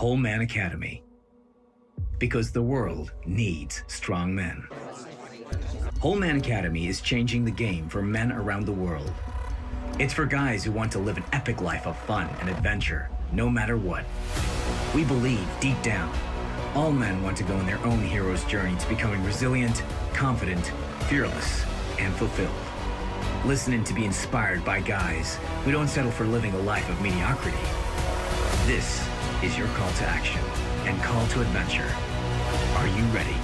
Whole Man Academy. Because the world needs strong men. Whole Man Academy is changing the game for men around the world. It's for guys who want to live an epic life of fun and adventure, no matter what. We believe deep down, all men want to go on their own hero's journey to becoming resilient, confident, fearless, and fulfilled. Listen to be inspired by guys who don't settle for living a life of mediocrity. This is your call to action and call to adventure. Are you ready?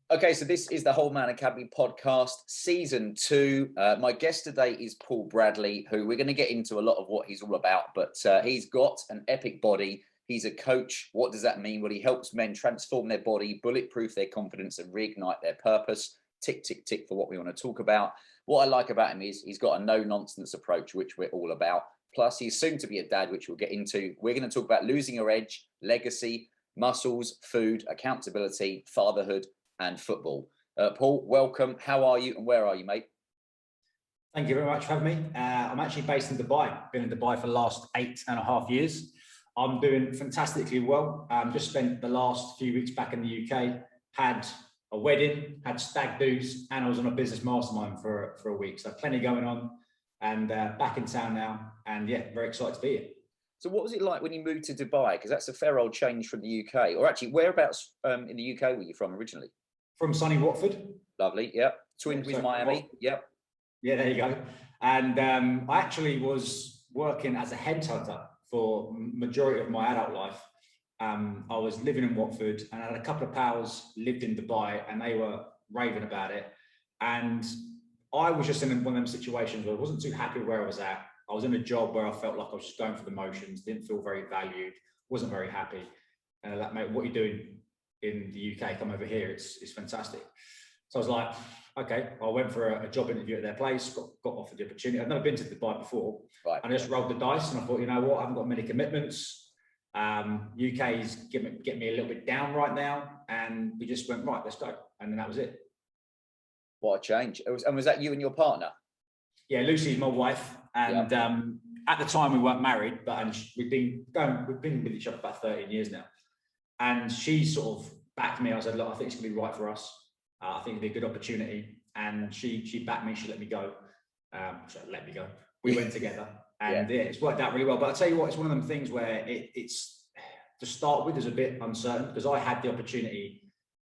Okay, so this is the Whole Man Academy podcast, season 2. My guest today is Paul Bradley, who we're going to get into a lot of what he's all about, but he's got an epic body. He's a coach. What does that mean? Well, he helps men transform their body, bulletproof their confidence, and reignite their purpose. Tick, tick, tick for what we want to talk about. What I like about him is he's got a no-nonsense approach, which we're all about. Plus, he's soon to be a dad, which we'll get into. We're going to talk about losing your edge, legacy, muscles, food, accountability, fatherhood, and football. Paul, welcome. How are you and where are you, mate? Thank you very much for having me. I'm actually based in Dubai. Been in Dubai for the last 8.5 years. I'm doing fantastically well. Just spent the last few weeks back in the UK, had a wedding, had stag do's, and I was on a business mastermind for a week. So plenty going on, and back in town now. And yeah, very excited to be here. So what was it like when you moved to Dubai? Because that's a fair old change from the UK. Or actually, whereabouts in the UK were you from originally? From sunny Watford. Lovely, yeah. Twinned with Miami, yep. Yeah, there you go. And I actually was working as a headhunter for majority of my adult life. I was living in Watford and I had a couple of pals lived in Dubai and they were raving about it. And I was just in one of them situations where I wasn't too happy where I was at. I was in a job where I felt like I was just going through the motions, didn't feel very valued, wasn't very happy. And like, mate, what are you doing in the UK? Come over here, it's fantastic. So I was like, okay, I went for a job interview at their place, got offered the opportunity. I'd never been to Dubai before. Right. And I just rolled the dice and I thought, you know what, I haven't got many commitments. UK is getting me a little bit down right now. And we just went, right, let's go. And then that was it. What a change. And was that you and your partner? Yeah, Lucy's my wife. And at the time we weren't married, but we've been with each other about 13 years now. And she sort of backed me. I said, look, I think it's gonna be right for us. I think it'd be a good opportunity. And she backed me, she let me go. Let me go. We went together and yeah, it's worked out really well. But I'll tell you what, it's one of them things where it's to start with is a bit uncertain because I had the opportunity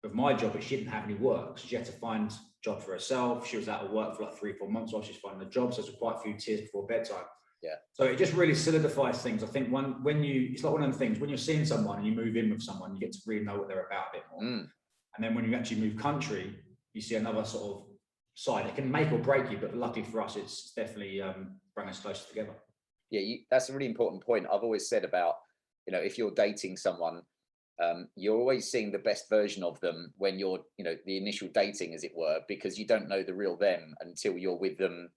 of my job, but she didn't have any work. So she had to find a job for herself. She was out of work for like 3-4 months while she's finding a job. So there's quite a few tears before bedtime. Yeah. So it just really solidifies things. I think it's like one of them things, when you're seeing someone and you move in with someone, you get to really know what they're about a bit more. And then when you actually move country, you see another sort of side. It can make or break you, but luckily for us, it's definitely bring us closer together. Yeah, that's a really important point. I've always said about, if you're dating someone, you're always seeing the best version of them when you're, the initial dating, as it were, because you don't know the real them until you're with them,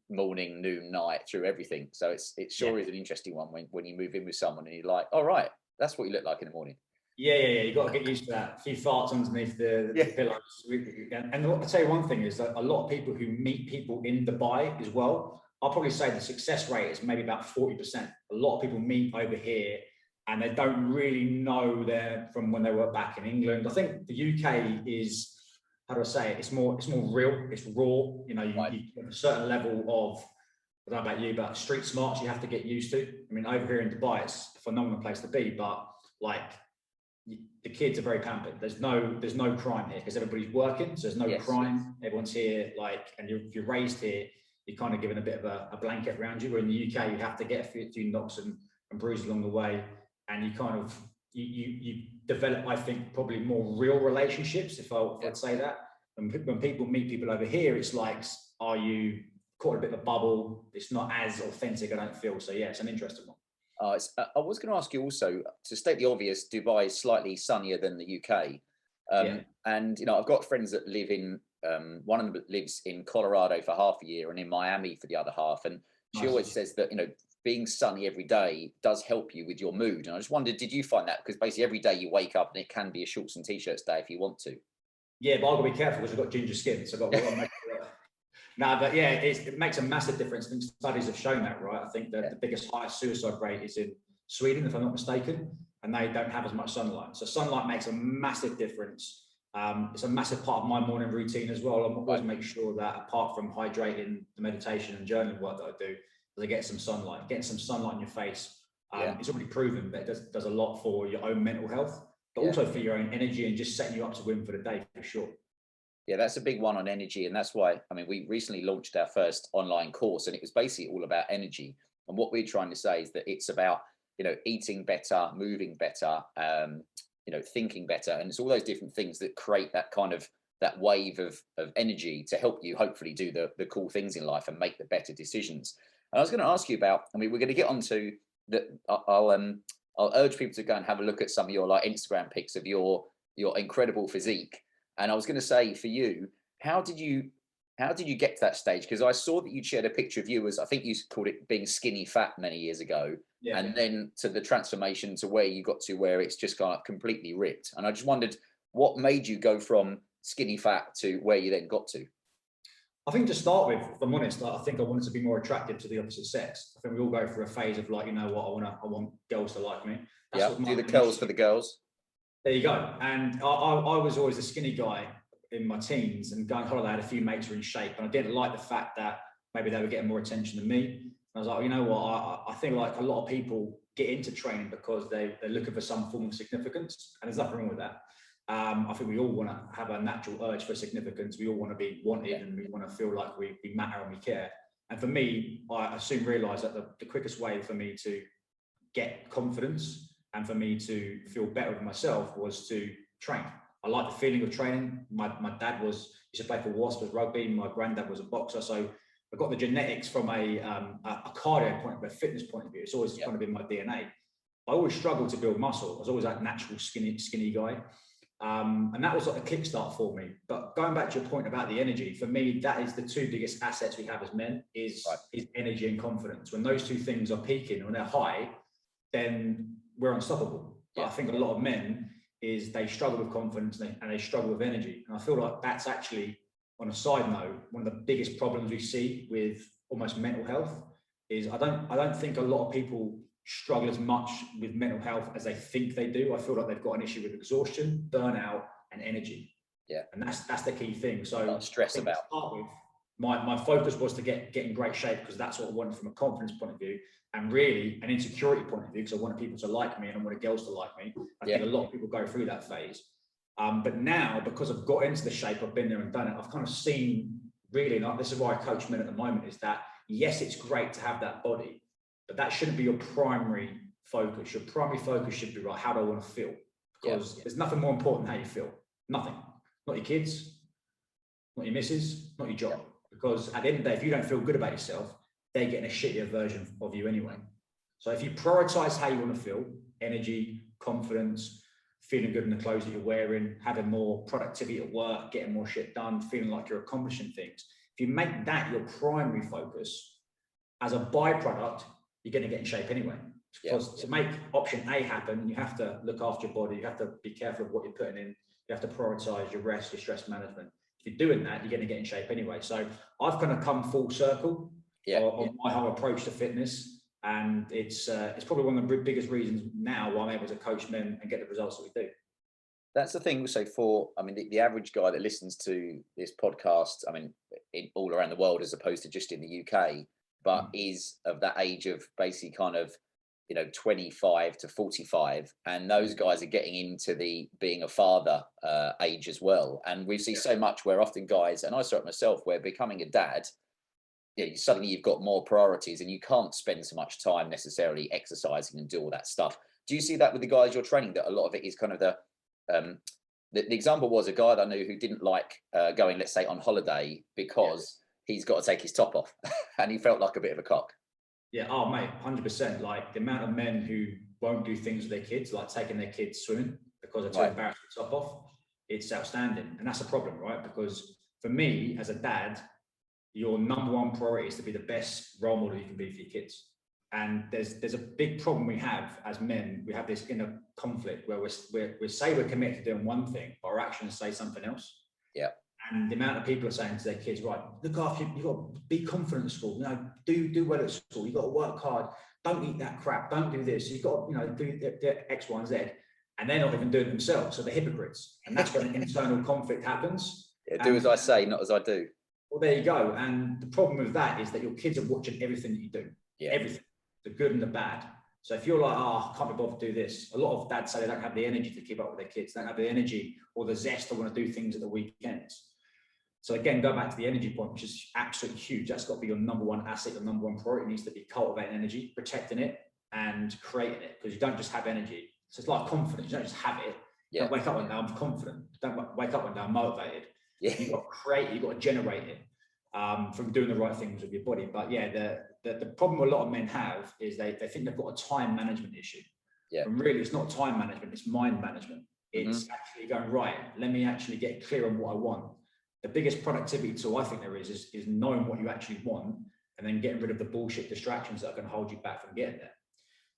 morning, noon, night, through everything. So it sure is an interesting one when you move in with someone and you're like, all right, that's what you look like in the morning. Yeah. You got to get used to that. A few farts underneath the pillows. And I'll tell you one thing is that a lot of people who meet people in Dubai as well, I'll probably say the success rate is maybe about 40%. A lot of people meet over here and they don't really know they're from when they were back in England. I think the UK is, how do I say it? It's more real. It's raw. You have a certain level of, I don't know about you, but street smarts you have to get used to. I mean, over here in Dubai, it's a phenomenal place to be, but like the kids are very pampered. There's no crime here because everybody's working. So there's no crime. Everyone's here, and if you're raised here, you're kind of given a bit of a blanket around you. Where in the UK, you have to get a few knocks and bruises along the way, and you kind of you develop, I think, probably more real relationships, if I'd say that. And when people meet people over here, it's like, are you caught in a bit of a bubble? It's not as authentic, I don't feel. So yeah, it's an interesting one. I was going to ask you also, to state the obvious, Dubai is slightly sunnier than the UK. And, I've got friends that live in, one of them lives in Colorado for half a year and in Miami for the other half. And she always says that, being sunny every day does help you with your mood. And I just wondered, did you find that? Because basically every day you wake up and it can be a shorts and t-shirts day if you want to. Yeah, but I've got to be careful because I've got ginger skin. So I've got to make sure No, but yeah, it makes a massive difference. I think studies have shown that, right? I think that the biggest highest suicide rate is in Sweden, if I'm not mistaken, and they don't have as much sunlight. So sunlight makes a massive difference. It's a massive part of my morning routine as well. I always make sure that apart from hydrating, the meditation and journaling work that I do, that I get some sunlight. Getting some sunlight in your face, it's already proven that it does a lot for your own mental health, but also for your own energy and just setting you up to win for the day, for sure. Yeah, that's a big one on energy. And that's why, I mean, we recently launched our first online course, and it was basically all about energy. And what we're trying to say is that it's about, eating better, moving better, thinking better. And it's all those different things that create that kind of that wave of energy to help you hopefully do the cool things in life and make the better decisions. And I was going to ask you about, I mean, we're going to get onto that. I'll urge people to go and have a look at some of your like Instagram pics of your incredible physique. And I was going to say for you, how did you get to that stage? Because I saw that you shared a picture of you as, I think you called it being skinny fat many years ago. Yeah. And then to the transformation to where you got to where it's just kind of completely ripped. And I just wondered what made you go from skinny fat to where you then got to? I think to start with, if I'm honest, I think I wanted to be more attractive to the opposite sex. I think we all go through a phase of like, you know what, I want girls to like me. Yeah, do the curls for the girls. There you go. And I was always a skinny guy in my teens, and going on holiday, I had a few mates who were in shape, and I didn't like the fact that maybe they were getting more attention than me. And I was like, you know what, I think like a lot of people get into training because they're looking for some form of significance, and there's nothing wrong with that. I think we all want to have a natural urge for significance. We all want to be wanted, and we want to feel like we matter and we care. And for me, I soon realized that the quickest way for me to get confidence and for me to feel better with myself was to train. I like the feeling of training. My dad used to play for Wasps rugby. My granddad was a boxer. So I got the genetics from a cardio point of view, a fitness point of view. It's always kind of in my DNA. I always struggled to build muscle. I was always that natural skinny guy. And that was like a kickstart for me. But going back to your point about the energy, for me, that is the two biggest assets we have as men is energy and confidence. When those two things are peaking, when they're high, then we're unstoppable. But I think a lot of men is they struggle with confidence and they struggle with energy. And I feel like that's actually, on a side note, one of the biggest problems we see with almost mental health is I don't think a lot of people struggle as much with mental health as they think they do. I feel like they've got an issue with exhaustion, burnout, and energy. Yeah. And that's the key thing. So stress about. To start with, my focus was to get in great shape because that's what I wanted from a confidence point of view, and really an insecurity point of view because I wanted people to like me and I wanted girls to like me. I think a lot of people go through that phase. But now, because I've got into the shape, I've been there and done it, I've kind of seen really, and this is why I coach men at the moment, is that yes, it's great to have that body, but that shouldn't be your primary focus. Your primary focus should be, right, how do I want to feel? Because there's nothing more important than how you feel. Nothing. Not your kids, not your missus, not your job. Because at the end of the day, if you don't feel good about yourself, they're getting a shittier version of you anyway. So if you prioritize how you want to feel, energy, confidence, feeling good in the clothes that you're wearing, having more productivity at work, getting more shit done, feeling like you're accomplishing things. If you make that your primary focus, as a byproduct, you're going to get in shape anyway. Because to make option A happen, you have to look after your body. You have to be careful of what you're putting in. You have to prioritize your rest, your stress management. If you're doing that, you're going to get in shape anyway. So I've kind of come full circle on my whole approach to fitness. And it's probably one of the biggest reasons now why I'm able to coach men and get the results that we do. That's the thing. So the average guy that listens to this podcast, I mean, all around the world, as opposed to just in the UK, but is of that age of basically kind of, 25 to 45. And those guys are getting into the being a father age as well. And we see so much where often guys, and I saw it myself, where becoming a dad, suddenly you've got more priorities and you can't spend so much time necessarily exercising and do all that stuff. Do you see that with the guys you're training, that a lot of it is kind of the example was a guy that I knew who didn't like going, let's say, on holiday because he's got to take his top off and he felt like a bit of a cock. Yeah, oh mate, 100%. Like the amount of men who won't do things with their kids, like taking their kids swimming because they're too embarrassed to top off, it's outstanding. And that's a problem, right? Because for me, as a dad, your number one priority is to be the best role model you can be for your kids. And there's a big problem we have as men. We have this inner conflict where we say we're committed to doing one thing, but our actions say something else. Yeah. And the amount of people are saying to their kids, right, look after you, you've got to be confident at school, do well at school, you've got to work hard, don't eat that crap, don't do this, you've got to, do the X, Y, and Z. And they're not even doing it themselves, so they're hypocrites. And that's when internal conflict happens. Yeah, do as I say, not as I do. Well, there you go. And the problem with that is that your kids are watching everything that you do, everything, the good and the bad. So if you're like, I can't be bothered to do this, a lot of dads say they don't have the energy to keep up with their kids, they don't have the energy or the zest to want to do things at the weekends. So again, go back to the energy point, which is absolutely huge. That's got to be your number one asset, your number one priority. It needs to be cultivating energy, protecting it, and creating it. Because you don't just have energy. So it's like confidence. You don't just have it. You don't wake up one day, I'm confident. Don't wake up one day, I'm motivated. You've got to create it, you've got to generate it from doing the right things with your body. But yeah, the problem a lot of men have is they think they've got a time management issue. And really, it's not time management, it's mind management. It's actually going, right, let me actually get clear on what I want. The biggest productivity tool I think there is knowing what you actually want and then getting rid of the bullshit distractions that are going to hold you back from getting there.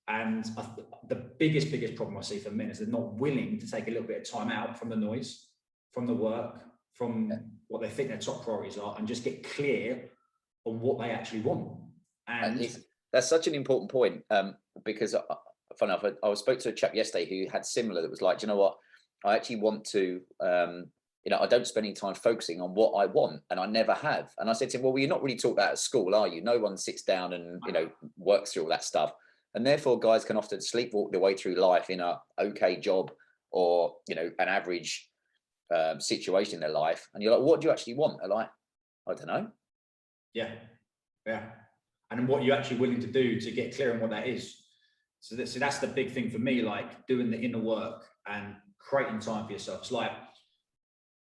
And the biggest problem I see for men is they're not willing to take a little bit of time out from the noise, from the work, from what they think their top priorities are, and just get clear on what they actually want. And that's such an important point, because funny enough, I spoke to a chap yesterday who had similar, that was like, you know what, I actually want to, I don't spend any time focusing on what I want, and I never have. And I said to him, well, you're not really taught that at school, are you? No one sits down and, works through all that stuff. And therefore, guys can often sleepwalk their way through life in a okay job or, an average situation in their life. And you're like, what do you actually want? They're like, I don't know. Yeah. And then what you're actually willing to do to get clear on what that is. So that's the big thing for me, like doing the inner work and creating time for yourself. It's like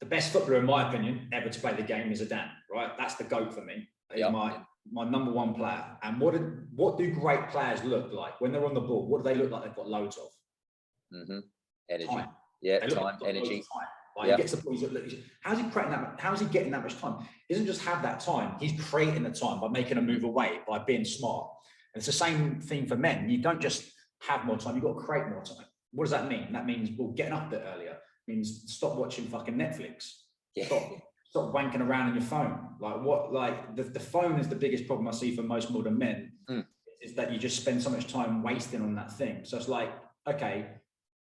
the best footballer, in my opinion, ever to play the game is Zidane, right? That's the GOAT for me. He's my number one player. And what do great players look like when they're on the ball? What do they look like they've got loads of? Energy. Time. Time, energy. He gets the ball. How's he creating that? How's he getting that much time? He doesn't just have that time. He's creating the time by making a move away, by being smart. And it's the same thing for men. You don't just have more time. You've got to create more time. What does that mean? That means, getting up a bit earlier. It means stop watching fucking Netflix. Stop wanking around on your phone. The phone is the biggest problem I see for most modern men, is that you just spend so much time wasting on that thing. So it's like, okay,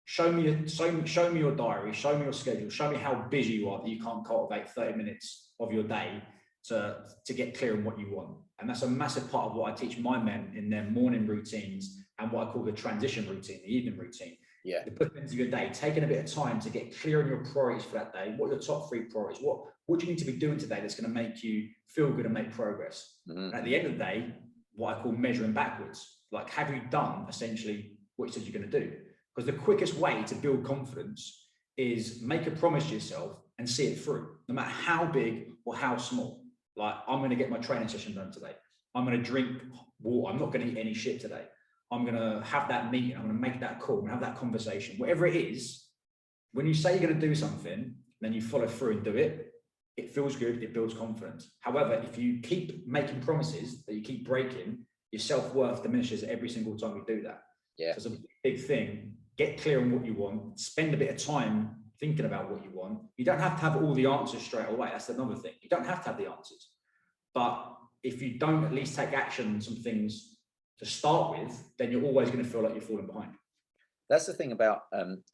show me your diary, show me your schedule, show me how busy you are that you can't cultivate 30 minutes of your day to get clear on what you want. And that's a massive part of what I teach my men in their morning routines and what I call the transition routine, the evening routine. The put into your day, taking a bit of time to get clear on your priorities for that day. What are your top 3 priorities? What do you need to be doing today that's going to make you feel good and make progress? And at the end of the day, what I call measuring backwards. Like, have you done essentially what you said you're going to do? Because the quickest way to build confidence is make a promise to yourself and see it through, no matter how big or how small. Like, I'm going to get my training session done today. I'm going to drink water. I'm not going to eat any shit today. I'm going to have that meeting. I'm going to make that call and have that conversation. Whatever it is, when you say you're going to do something, then you follow through and do it, it feels good. It builds confidence. However, if you keep making promises that you keep breaking, your self-worth diminishes every single time you do that. So it's a big thing. Get clear on what you want. Spend a bit of time thinking about what you want. You don't have to have all the answers straight away. That's another thing. You don't have to have the answers. But if you don't at least take action on some things to start with, then you're always going to feel like you're falling behind. That's the thing about,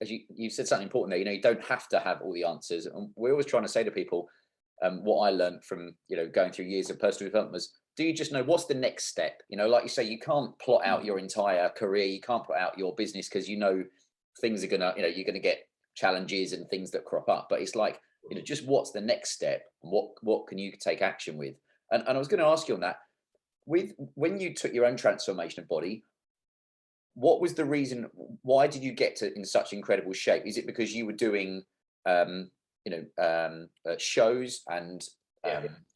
as you said something important there, you don't have to have all the answers. And we're always trying to say to people, what I learned from, going through years of personal development was, do you just know what's the next step? Like you say, you can't plot out your entire career. You can't plot out your business because things are gonna, you're gonna get challenges and things that crop up. But it's like, just what's the next step? And what can you take action with? And I was going to ask you on that, when you took your own transformation of body, what was the reason? Why did you get to in such incredible shape? Is it because you were doing, shows and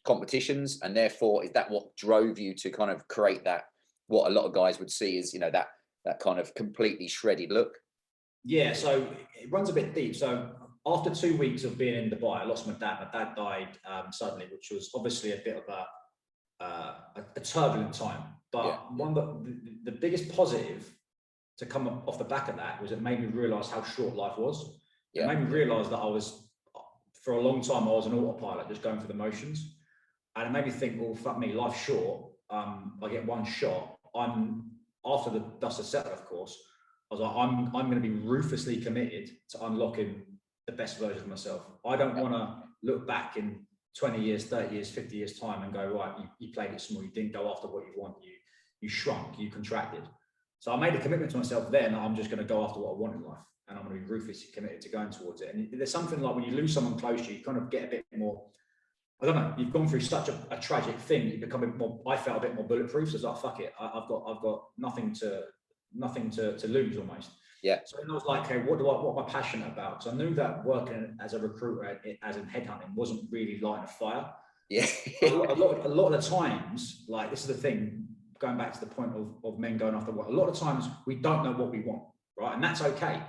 competitions, and therefore is that what drove you to kind of create that? What a lot of guys would see is, that kind of completely shredded look. Yeah, so it runs a bit deep. So after 2 weeks of being in Dubai, I lost my dad. My dad died suddenly, which was obviously a bit of a turbulent time. But one of the biggest positive to come off the back of that was it made me realise how short life was. It made me realise that I was for a long time, I was an autopilot, just going through the motions. And it made me think, well, fuck me, life's short. I get one shot. After the dust has settled, of course, I was like, I'm going to be ruthlessly committed to unlocking the best version of myself. I don't want to look back in 20 years, 30 years, 50 years time and go, right, you played it small, you didn't go after what you want, you shrunk, you contracted. So I made a commitment to myself then that I'm just going to go after what I want in life, and I'm going to be ruthlessly committed to going towards it. And there's something like when you lose someone close to you, you kind of get a bit more, I don't know, you've gone through such a tragic thing, you become a bit more, I felt a bit more bulletproof. So it's like, fuck it, I've got nothing to lose almost. Yeah. So then I was like, okay, what am I passionate about? So I knew that working as a recruiter, as in headhunting, wasn't really lighting a fire. Yeah. a lot of the times, like, this is the thing, going back to the point of men going after work, a lot of times we don't know what we want, right? And that's okay.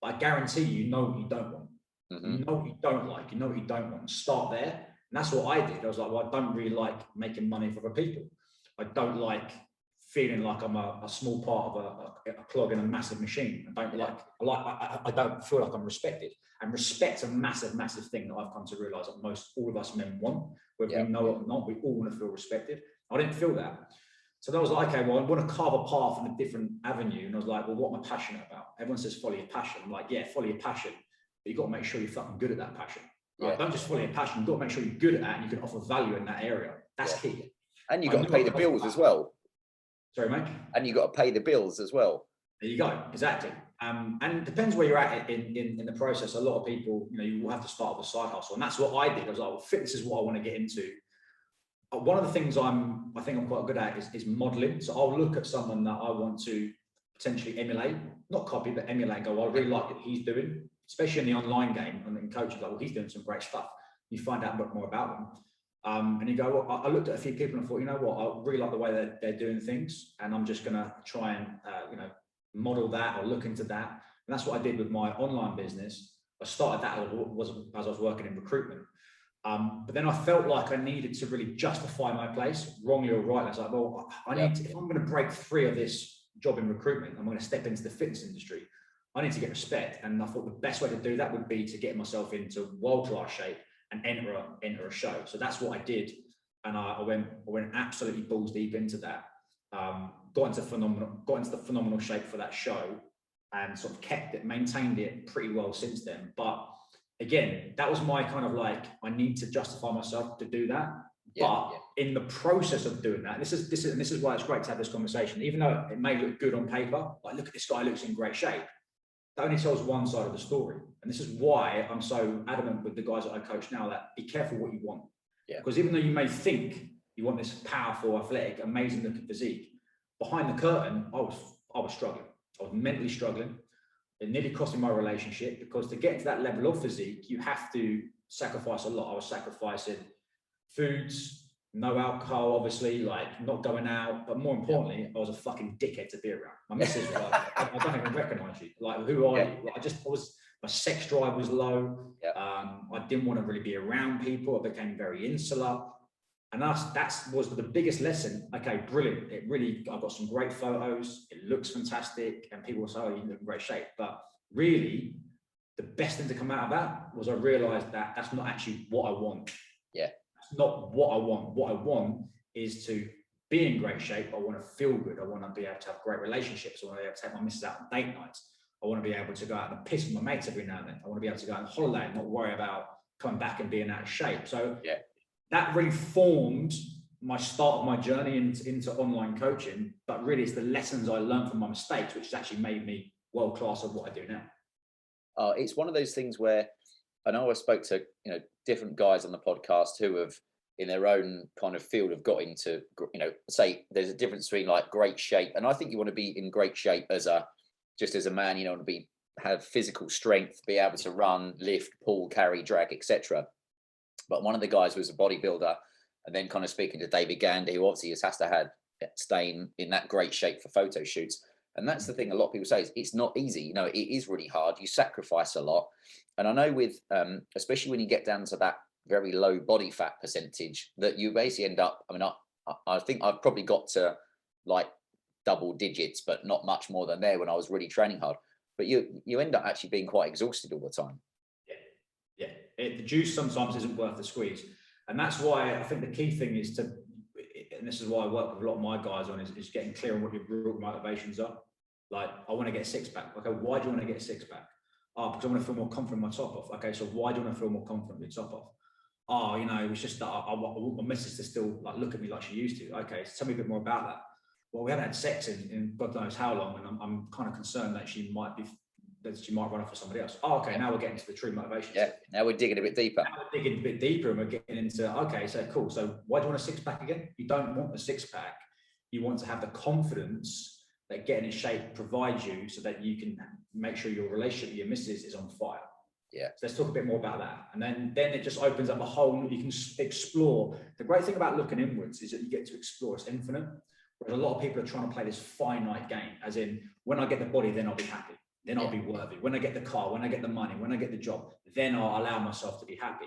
But I guarantee you know what you don't want. Mm-hmm. You know what you don't like, you know what you don't want. Start there. And that's what I did. I was like, well, I don't really like making money for other people. I don't like feeling like I'm a small part of a clog in a massive machine. I don't feel like I'm respected. And respect's a massive, massive thing that I've come to realize that all of us men want, whether we know it or not. We all want to feel respected. I didn't feel that. So then I was like, okay, well, I want to carve a path in a different avenue. And I was like, well, what am I passionate about? Everyone says follow your passion. I'm like, yeah, follow your passion, but you've got to make sure you're fucking good at that passion. Right? Don't just follow your passion. You've got to make sure you're good at that and you can offer value in that area. That's key. And you've got to pay the bills as well. Sorry, mate? And you've got to pay the bills as well. There you go. Exactly. And it depends where you're at in the process. A lot of people, you will have to start with a side hustle. And that's what I did. I was like, well, fitness is what I want to get into. One of the things I think I'm quite good at is modeling. So I'll look at someone that I want to potentially emulate, not copy, but emulate and go, I really like what he's doing, especially in the online game. And then coaches like, well, he's doing some great stuff. You find out a bit more about them. And you go, well, I looked at a few people and I thought, you know what, I really like the way that they're doing things. And I'm just going to try and, model that or look into that. And that's what I did with my online business. I started that as I was working in recruitment. But then I felt like I needed to really justify my place, wrongly or rightly. I was like, well, if I'm going to break free of this job in recruitment, I'm going to step into the fitness industry, I need to get respect. And I thought the best way to do that would be to get myself into world-class shape and enter a show. So that's what I did. And I went absolutely balls deep into that. Got into the phenomenal shape for that show and sort of maintained it pretty well since then. But again, that was my kind of like, I need to justify myself to do that. In the process of doing that, this is why it's great to have this conversation, even though it may look good on paper, like, look at this guy, looks in great shape. That only tells one side of the story. And this is why I'm so adamant with the guys that I coach now, that be careful what you want. Because even though you may think you want this powerful, athletic, amazing looking physique, behind the curtain, I was struggling. I was mentally struggling. It nearly cost me my relationship, because to get to that level of physique, you have to sacrifice a lot. I was sacrificing foods, no alcohol, obviously, like not going out. But more importantly, I was a fucking dickhead to be around. My missus was like, I don't even recognize you. Like, who are you? Like, my sex drive was low. I didn't want to really be around people. I became very insular. And that was the biggest lesson. Okay, brilliant. I've got some great photos. It looks fantastic. And people will say, oh, you look in great shape. But really, the best thing to come out of that was I realized that that's not actually what I want. That's not what I want. What I want is to be in great shape. I want to feel good. I want to be able to have great relationships. I want to be able to take my missus out on date nights. I want to be able to go out and piss with my mates every now and then. I want to be able to go on holiday and not worry about coming back and being out of shape. So that really formed my start of my journey into online coaching. But really, it's the lessons I learned from my mistakes, which has actually made me world-class at what I do now. It's one of those things where I know I spoke to different guys on the podcast who have, in their own kind of field, have got into, say there's a difference between like great shape, and I think you want to be in great shape as a man, to have physical strength, be able to run, lift, pull, carry, drag, etc. But one of the guys was a bodybuilder, and then kind of speaking to David Gandy, who obviously has to stay in that great shape for photo shoots. And that's the thing a lot of people say, is it's not easy. It is really hard. You sacrifice a lot. And I know with, especially when you get down to that very low body fat percentage, that you basically end up, I think I've probably got to like double digits, but not much more than there when I was really training hard. But you end up actually being quite exhausted all the time. Yeah. The juice sometimes isn't worth the squeeze. And that's why I think the key thing is to, and this is why I work with a lot of my guys on, is getting clear on what your real motivations are. Like, I want to get a six pack. Okay, why do you want to get a six pack? Oh, because I want to feel more confident in my top off. Okay, so why do you want to feel more confident in your top off? Oh, you know, it was just that I want my missus to still like look at me like she used to. Okay, so tell me a bit more about that. Well, we haven't had sex in God knows how long, and I'm kind of concerned that she might run off for somebody else. Oh, okay, now we're getting to the true motivation. Yeah, now we're digging a bit deeper. Now we're digging a bit deeper, and we're getting into, okay, so cool. So why do you want a six pack again? You don't want a six pack. You want to have the confidence that getting in shape provides you, so that you can make sure your relationship with your missus is on fire. Yeah. So let's talk a bit more about that. And then it just opens up a whole, you can explore. The great thing about looking inwards is that you get to explore. It's infinite. Whereas a lot of people are trying to play this finite game, as in, when I get the body, then I'll be happy. Then I'll be worthy. When I get the car, when I get the money, when I get the job, then I'll allow myself to be happy.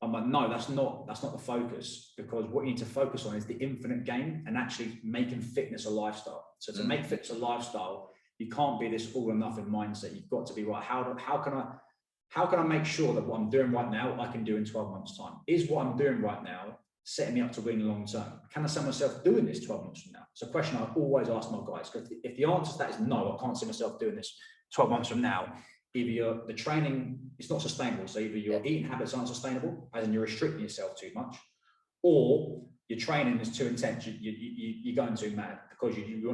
I'm like, no, that's not the focus, because what you need to focus on is the infinite game and actually making fitness a lifestyle. So to make fitness a lifestyle, you can't be this all or nothing mindset. You've got to be right. How can I make sure that what I'm doing right now, I can do in 12 months time? Is what I'm doing right now setting me up to win long term? Can I see myself doing this 12 months from now? It's a question I always ask my guys, because if the answer to that is no, I can't see myself doing this 12 months from now, either the training is not sustainable. So either your eating habits aren't sustainable, as in you're restricting yourself too much, or your training is too intense. You're going too mad because you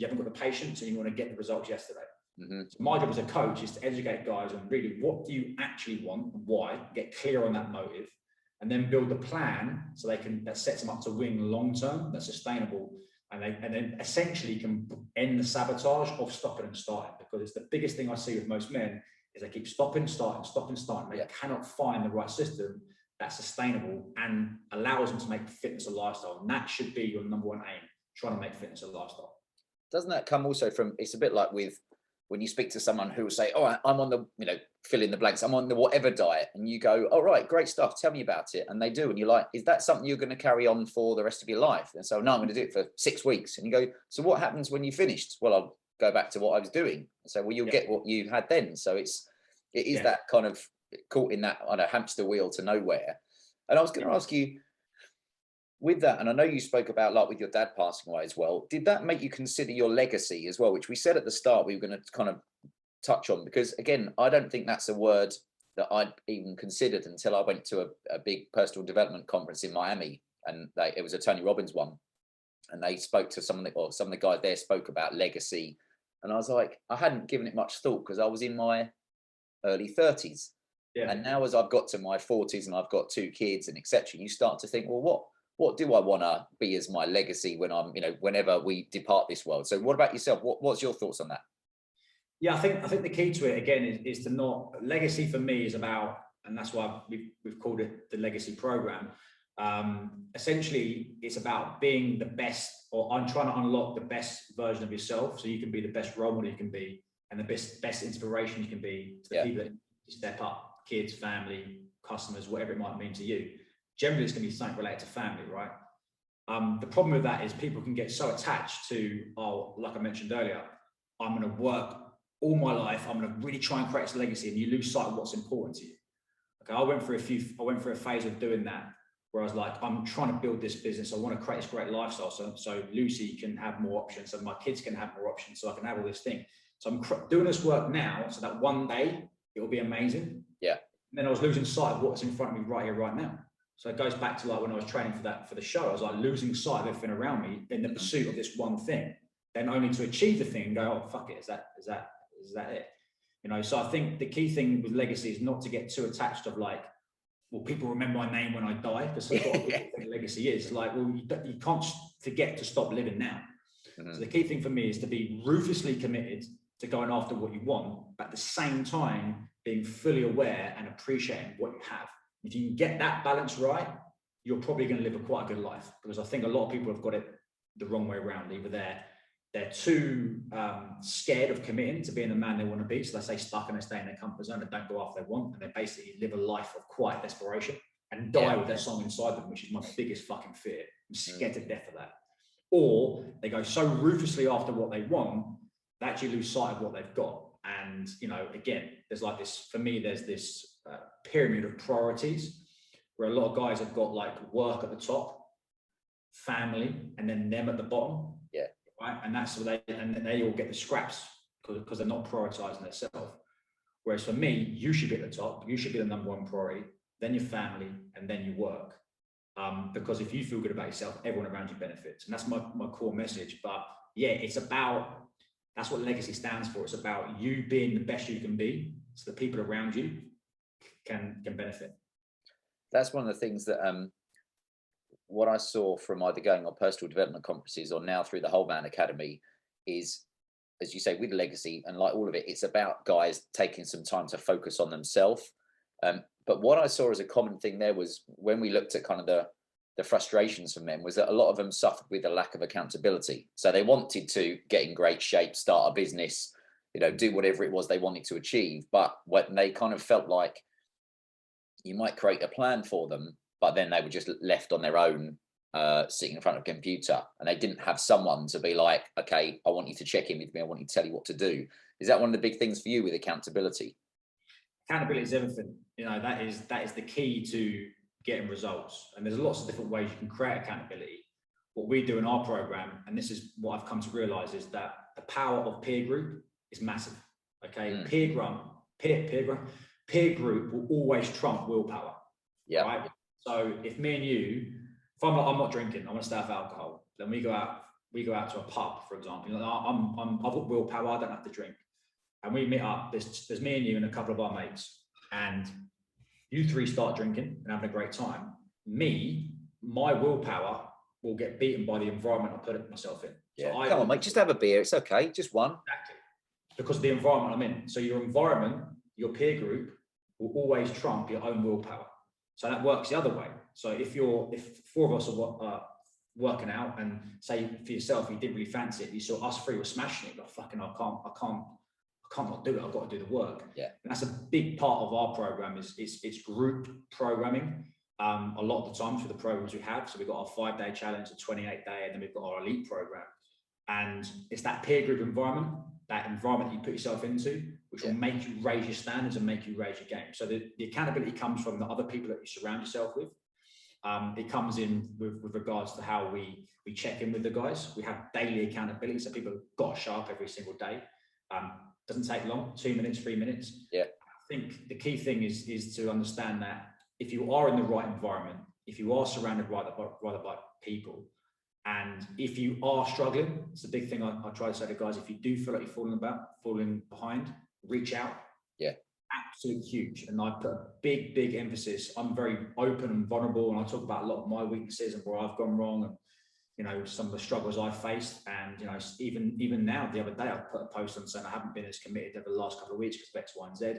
haven't got the patience and you want to get the results yesterday. So my job as a coach is to educate guys on really what do you actually want and why, get clear on that motive, and then build a plan so that sets them up to win long term, that's sustainable, and then essentially can end the sabotage of stopping and starting. Because it's the biggest thing I see with most men is they keep stopping, starting. They cannot find the right system that's sustainable and allows them to make fitness a lifestyle. And that should be your number one aim, trying to make fitness a lifestyle. Doesn't that come also from, it's a bit like with, when you speak to someone who will say, oh, I'm on the, fill in the blanks, I'm on the whatever diet, and you go, all right, great stuff, tell me about it. And they do. And you're like, is that something you're going to carry on for the rest of your life? And so, no, I'm going to do it for 6 weeks. And you go, so what happens when you finished? Well, I'll go back to what I was doing. And so, well, you'll get what you had then. So it is that kind of caught in that on a hamster wheel to nowhere. And I was going to ask you, with that, and I know you spoke about, like, with your dad passing away as well, did that make you consider your legacy as well, which we said at the start we were going to kind of touch on? Because again, I don't think that's a word that I'd even considered until I went to a big personal development conference in Miami, and it was a Tony Robbins one, and they spoke to some of the guys there spoke about legacy, and I was like, I hadn't given it much thought because I was in my early 30s, and now as I've got to my 40s and I've got 2 kids and etc., you start to think, well, what do I want to be as my legacy when I'm, whenever we depart this world? So what about yourself? What's your thoughts on that? Yeah, I think the key to it again is to not, legacy for me is about, and that's why we've called it the legacy program. Essentially, it's about being the best, or I'm trying to unlock the best version of yourself, so you can be the best role model you can be, and the best inspiration you can be to the people that step up, kids, family, customers, whatever it might mean to you. Generally, it's going to be something related to family, right? The problem with that is people can get so attached to, like I mentioned earlier, I'm going to work all my life, I'm going to really try and create this legacy, and you lose sight of what's important to you. Okay, I went through a phase of doing that, where I was like, I'm trying to build this business, I want to create this great lifestyle, so Lucy can have more options, so my kids can have more options, so I can have all this thing. So I'm doing this work now, so that one day it will be amazing. Yeah. And then I was losing sight of what's in front of me right here, right now. So it goes back to like when I was training for the show, I was like losing sight of everything around me in the pursuit of this one thing, then only to achieve the thing and go, oh, fuck it, is that it? So I think the key thing with legacy is not to get too attached of like, well, people remember my name when I die, because that's what I think legacy is. Like, well, you can't forget to stop living now. So the key thing for me is to be ruthlessly committed to going after what you want, but at the same time, being fully aware and appreciating what you have. If you can get that balance right, you're probably going to live quite a good life, because I think a lot of people have got it the wrong way around. Either they're too scared of committing to being the man they want to be, so they stay stuck and they stay in their comfort zone and don't go after they want, and they basically live a life of quiet desperation and die with their song inside them, which is my biggest fucking fear. I'm scared to death of that. Or they go so ruthlessly after what they want, they actually lose sight of what they've got. And again, there's like this, for me, there's this pyramid of priorities, where a lot of guys have got like work at the top, family, and then them at the bottom. Yeah. Right. And that's what they all get the scraps because they're not prioritizing themselves. Whereas for me, you should be at the top. You should be the number one priority, then your family, and then your work. Because if you feel good about yourself, everyone around you benefits. And that's my core message. But yeah, it's about, that's what legacy stands for. It's about you being the best you can be, so the people around you can benefit. That's one of the things that what I saw from either going on personal development conferences or now through the Whole Man Academy is, as you say, with legacy and like all of it, it's about guys taking some time to focus on themselves. But what I saw as a common thing there was when we looked at kind of the frustrations for men was that a lot of them suffered with a lack of accountability. So they wanted to get in great shape, start a business, you know, do whatever it was they wanted to achieve. But when they kind of felt like you might create a plan for them, but then they were just left on their own, sitting in front of a computer, and they didn't have someone to be like, okay, I want you to check in with me. I want you to tell you what to do. Is that one of the big things for you with accountability? Accountability is everything. You know, that is the key to getting results. And there's lots of different ways you can create accountability. What we do in our program, and this is what I've come to realize, is that the power of peer group is massive. Okay, peer group will always trump willpower. Yeah. Right. So if me and you, if I'm not drinking, I want to stay off alcohol. Then we go out to a pub, for example. You know, I've got willpower. I don't have to drink. And we meet up. There's me and you and a couple of our mates, and you three start drinking and having a great time. My willpower will get beaten by the environment I put myself in. Yeah. So Come on, mate, just have a beer. It's okay, just one. Exactly. Because of the environment I'm in. So your environment, your peer group, will always trump your own willpower. So that works the other way. So if four of us are working out, and say for yourself you didn't really fancy it, you saw us three were smashing it, but fucking I can't not do it. I've got to do the work. Yeah. And that's a big part of our program is group programming. A lot of the times for the programs we have. So we've got our 5-day challenge, a 28-day, and then we've got our elite program. And it's that peer group environment, that environment that you put yourself into, which will make you raise your standards and make you raise your game. So the accountability comes from the other people that you surround yourself with. It comes in with regards to how we check in with the guys. We have daily accountability, so people have got to show up every single day. Doesn't take long, 2 minutes, 3 minutes. Yeah. I think the key thing is to understand that if you are in the right environment, if you are surrounded by the right people, and if you are struggling, it's a big thing I try to say to guys, if you do feel like you're falling behind, reach out. Yeah. Absolutely huge. And I put a big emphasis. I'm very open and vulnerable, and I talk about a lot of my weaknesses and where I've gone wrong, and you know, some of the struggles I've faced. And you know, even now, the other day I put a post on saying I haven't been as committed over the last couple of weeks because of X, Y, and Z.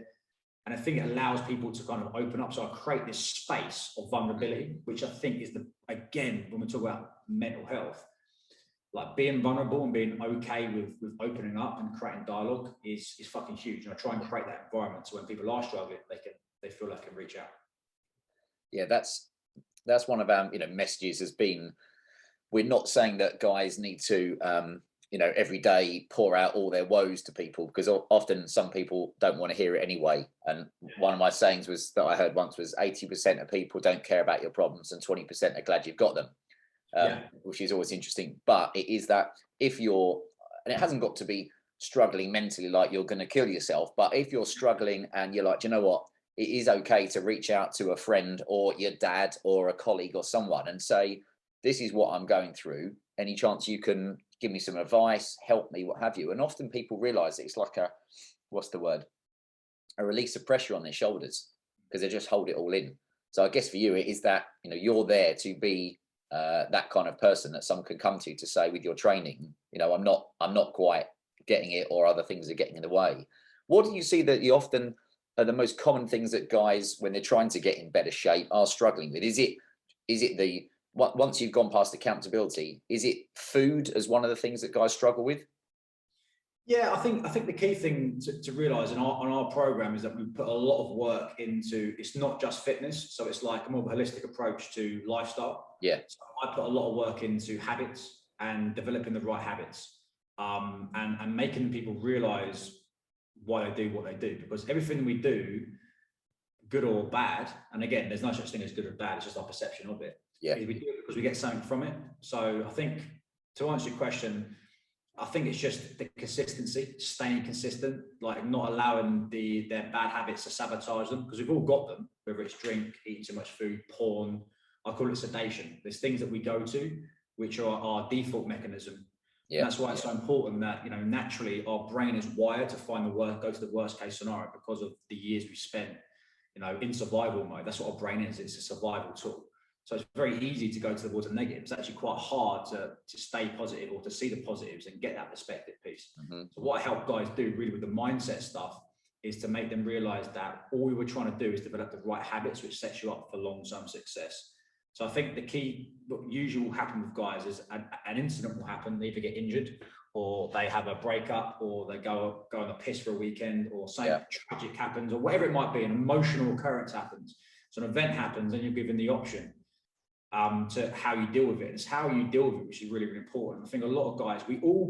And I think it allows people to kind of open up. So I create this space of vulnerability, which I think is again, when we talk about mental health, like being vulnerable and being okay with opening up and creating dialogue is fucking huge. And I try and create that environment so when people are struggling, they feel like they can reach out. Yeah, that's one of our, you know, messages has been, we're not saying that guys need to you know, every day pour out all their woes to people, because often some people don't want to hear it anyway. And one of my sayings was that I heard once was 80% of people don't care about your problems and 20% are glad you've got them, which is always interesting. But it is that if you're, and it hasn't got to be struggling mentally like you're going to kill yourself, but if you're struggling and you're like, do you know what, it is okay to reach out to a friend or your dad or a colleague or someone and say, this is what I'm going through. Any chance you can give me some advice, help me, what have you? And often people realize that it's like a release of pressure on their shoulders because they just hold it all in. So I guess for you, it is that, you know, you're there to be that kind of person that someone can come to say with your training, you know, I'm not quite getting it, or other things are getting in the way. What do you see that you often are the most common things that guys, when they're trying to get in better shape, are struggling with? Is it the, once you've gone past accountability, is it food as one of the things that guys struggle with? Yeah, I think the key thing to realize on our program is that we put a lot of work into, it's not just fitness. So it's like a more holistic approach to lifestyle. Yeah. So I put a lot of work into habits and developing the right habits, and making people realize why they do what they do, because everything we do, good or bad. And again, there's no such thing as good or bad. It's just our perception of it. Yeah. We do it because we get something from it. So I think, to answer your question, I think it's just the consistency, staying consistent, like not allowing their bad habits to sabotage them, because we've all got them, whether it's drink, eating too much food, porn. I call it sedation. There's things that we go to which are our default mechanism. Yeah. And that's why it's so important that, you know, naturally our brain is wired to find go to the worst case scenario because of the years we spent, you know, in survival mode. That's what our brain is. It's a survival tool. So it's very easy to go towards the negative. It's actually quite hard to stay positive or to see the positives and get that perspective piece. So what I help guys do really with the mindset stuff is to make them realize that all we were trying to do is develop the right habits, which sets you up for long-term success. So I think the key, what usually will happen with guys is an incident will happen. They either get injured or they have a breakup or they go on a piss for a weekend or something tragic happens or whatever it might be, an emotional occurrence happens. So an event happens and you're given the option to how you deal with it. It's how you deal with it, which is really, really important. I think a lot of guys, we're all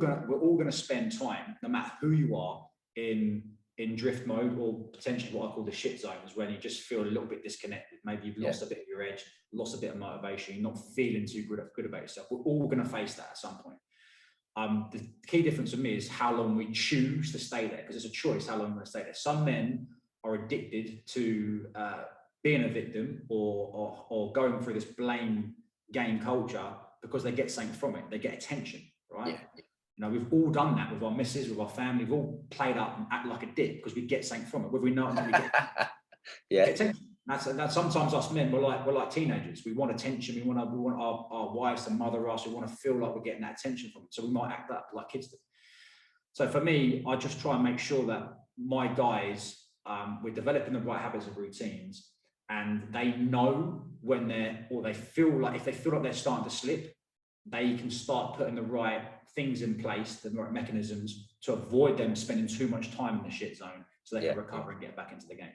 gonna spend time, no matter who you are, in drift mode, or potentially what I call the shit zone, is when you just feel a little bit disconnected. Maybe you've lost a bit of your edge, lost a bit of motivation, you're not feeling too good about yourself. We're all gonna face that at some point. The key difference for me is how long we choose to stay there, because it's a choice how long we're gonna stay there. Some men are addicted to being a victim or going through this blame game culture because they get something from it. They get attention, right? Yeah. You know, we've all done that with our missus, with our family. We've all played up and act like a dick because we get something from it, whether we know it or not. We get attention. That's sometimes us men, we're like teenagers. We want attention. We want our wives to mother us. We want to feel like we're getting that attention from it. So we might act up like kids do. So for me, I just try and make sure that my guys, we're developing the right habits and routines, and they know when they feel like, if they feel like they're starting to slip, they can start putting the right things in place, the right mechanisms to avoid them spending too much time in the shit zone, so they can recover and get back into the game.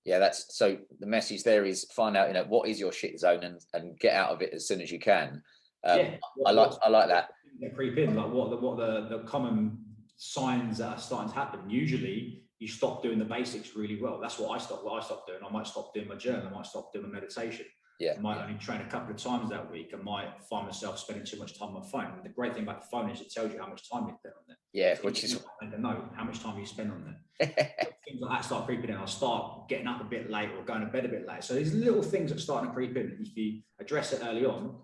Yeah, that's so the message there is find out, you know, what is your shit zone and get out of it as soon as you can. I like that. They creep in, like what the common signs that are starting to happen. Usually you stop doing the basics really well. That's what I stopped doing. I might stop doing my journal. I might stop doing my meditation. I might only train a couple of times that week. I might find myself spending too much time on my phone. And the great thing about the phone is it tells you how much time you spend on there. Yeah, so which is I don't know how much time you spend on there. Things like that start creeping in. I'll start getting up a bit late or going to bed a bit late. So these little things that are starting to creep in. If you address it early on,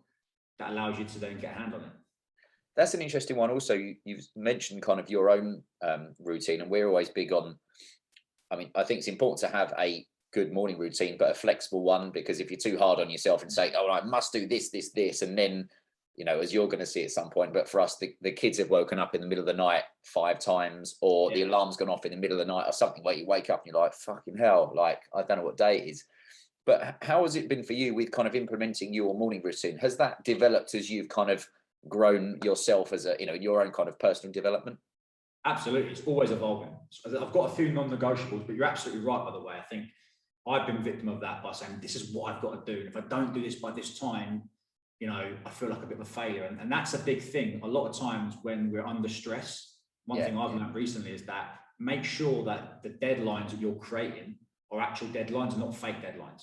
that allows you to then get a hand on it. That's an interesting one. Also, you've mentioned kind of your own routine, and we're always big on. I mean, I think it's important to have a good morning routine, but a flexible one, because if you're too hard on yourself and say, oh, I must do this, and then, you know, as you're going to see at some point, but for us, the kids have woken up in the middle of the night 5 times, or the alarm's gone off in the middle of the night or something, where you wake up and you're like, fucking hell, like, I don't know what day it is. But how has it been for you with kind of implementing your morning routine? Has that developed as you've kind of grown yourself as a, you know, your own kind of personal development? Absolutely. It's always evolving. So I've got a few non-negotiables, but you're absolutely right, by the way. I think I've been a victim of that by saying, this is what I've got to do. And if I don't do this by this time, you know, I feel like a bit of a failure. And that's a big thing. A lot of times when we're under stress, one thing I've learned recently is that make sure that the deadlines that you're creating are actual deadlines and not fake deadlines.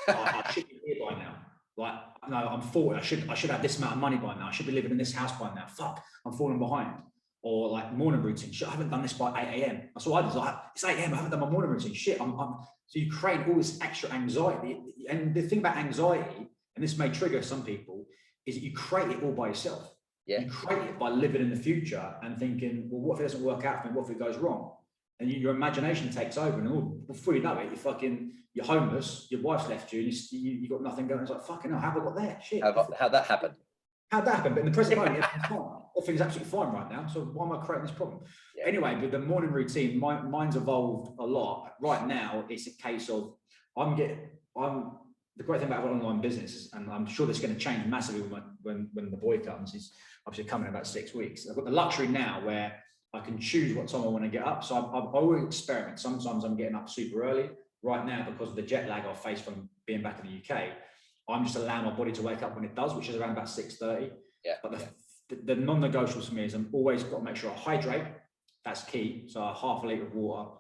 I should be here by now. Like, no, I'm 40. I should have this amount of money by now. I should be living in this house by now. Fuck, I'm falling behind. Or like morning routine. Shit, I haven't done this by 8 a.m. That's what I do. Like, it's 8 a.m. I haven't done my morning routine. Shit, so you create all this extra anxiety. And the thing about anxiety, and this may trigger some people, is that you create it all by yourself. You create it by living in the future and thinking, well, what if it doesn't work out for me? What if it goes wrong? And your imagination takes over, and before you know it, you're homeless. Your wife's left you, and you got nothing going. It's like, fucking hell, how have I got there? Shit. How'd that happen? How'd that happen? But in the present moment, everything's fine. Everything's absolutely fine right now. So why am I creating this problem? Anyway, with the morning routine, mine's evolved a lot. Right now, it's a case of the great thing about online business, and I'm sure that's going to change massively when the boy comes. He's obviously coming in about 6 weeks. I've got the luxury now where I can choose what time I want to get up. So I always experiment. Sometimes I'm getting up super early. Right now, because of the jet lag I face from being back in the UK, I'm just allowing my body to wake up when it does, which is around about 6:30. But the non-negotiables for me is I'm always got to make sure I hydrate. That's key. So a half a litre of water.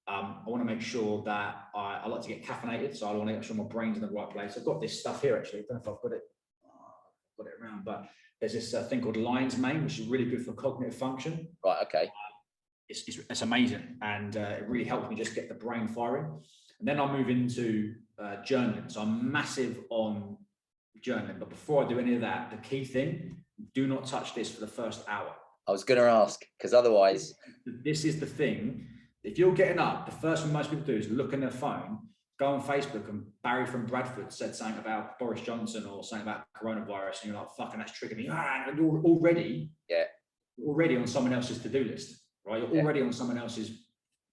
I want to make sure that I like to get caffeinated, so I want to make sure my brain's in the right place. I've got this stuff here actually. I don't know if I've got it around, but there's this thing called lion's mane, which is really good for cognitive function. Right. Okay. It's amazing, and it really helps me just get the brain firing. And then I move into journaling. So I'm massive on journaling, but before I do any of that, the key thing: do not touch this for the first hour. I was going to ask, because otherwise, this is the thing. If you're getting up, the first thing most people do is look on their phone, go on Facebook, and Barry from Bradford said something about Boris Johnson or something about coronavirus, and you're like, fucking, that's triggering me. And you're already on someone else's to-do list, right? You're already on someone else's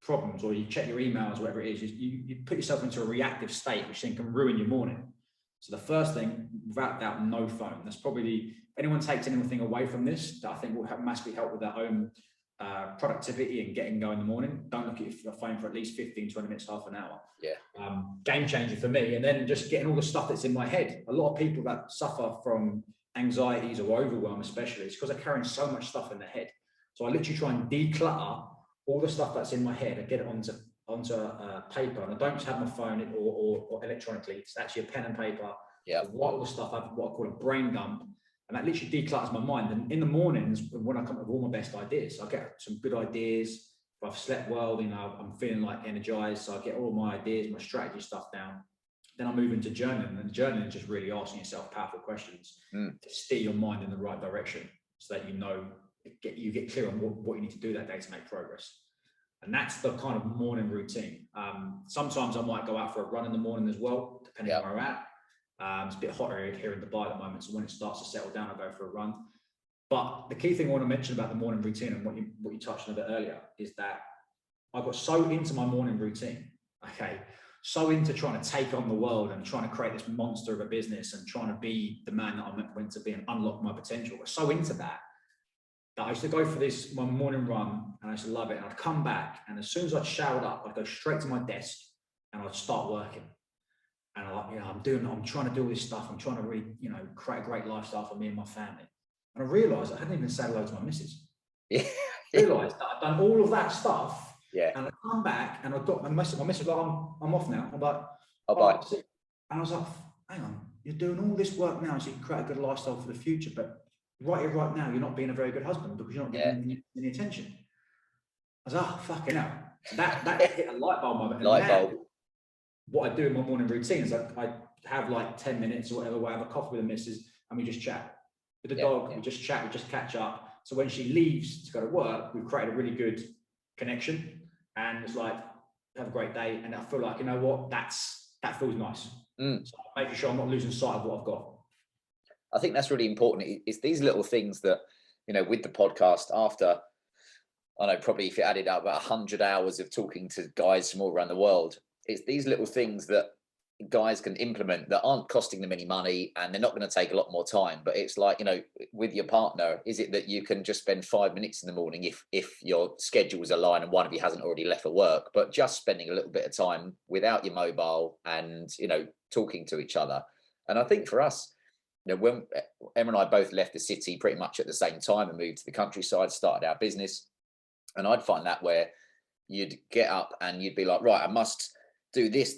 problems, or you check your emails, whatever it is. You put yourself into a reactive state, which then can ruin your morning. So the first thing, without doubt, no phone. That's probably if anyone takes anything away from this, that I think will massively help with their own productivity and getting going in the morning. Don't look at your phone for at least 15, 20 minutes, half an hour. Game changer for me. And then just getting all the stuff that's in my head. A lot of people that suffer from anxieties or overwhelm, especially, it's because they're carrying so much stuff in their head. So I literally try and declutter all the stuff that's in my head and get it onto paper. And I don't just have my phone or electronically. It's actually a pen and paper. Write all the stuff. I have what I call a brain dump. And that literally declutters my mind. And in the mornings, when I come up with all my best ideas, I get some good ideas. If I've slept well, I'm feeling like energized. So I get all my ideas, my strategy stuff down. Then I move into journaling. And journaling is just really asking yourself powerful questions to steer your mind in the right direction so that you get clear on what you need to do that day to make progress. And that's the kind of morning routine. Sometimes I might go out for a run in the morning as well, depending on where I'm at. It's a bit hotter here in Dubai at the moment, so when it starts to settle down, I go for a run. But the key thing I want to mention about the morning routine and what you touched on a bit earlier is that I got so into my morning routine, so into trying to take on the world and trying to create this monster of a business and trying to be the man that I'm meant to be and unlock my potential. I was so into that I used to go for my morning run, and I used to love it. And I'd come back, and as soon as I'd showered up, I'd go straight to my desk and I'd start working. And I'm trying to do all this stuff. I'm trying to really, create a great lifestyle for me and my family. And I realized I hadn't even said hello to my missus. I realized that I'd done all of that stuff. And I come back and I got my missus like, I'm off now. I'm like, oh, bye. And I was like, hang on, you're doing all this work now so you can create a good lifestyle for the future. But right here, right now, you're not being a very good husband because you're not getting any attention. I was like, oh, fucking hell. That hit a light bulb moment. Light bulb. What I do in my morning routine is I have like 10 minutes or whatever, where I have a coffee with the missus and we just chat. With the dog, we just chat, we just catch up. So when she leaves to go to work, we've created a really good connection. And it's like, have a great day. And I feel like, you know what, that feels nice. So making sure I'm not losing sight of what I've got. I think that's really important. It's these little things that, with the podcast, after, I know, probably if you added up about 100 hours of talking to guys from all around the world, it's these little things that guys can implement that aren't costing them any money and they're not going to take a lot more time. But it's like, with your partner, is it that you can just spend 5 minutes in the morning if your schedules align and one of you hasn't already left for work, but just spending a little bit of time without your mobile and, talking to each other. And I think for us, when Emma and I both left the city pretty much at the same time and moved to the countryside, started our business, and I'd find that where you'd get up and you'd be like, right, I must do this.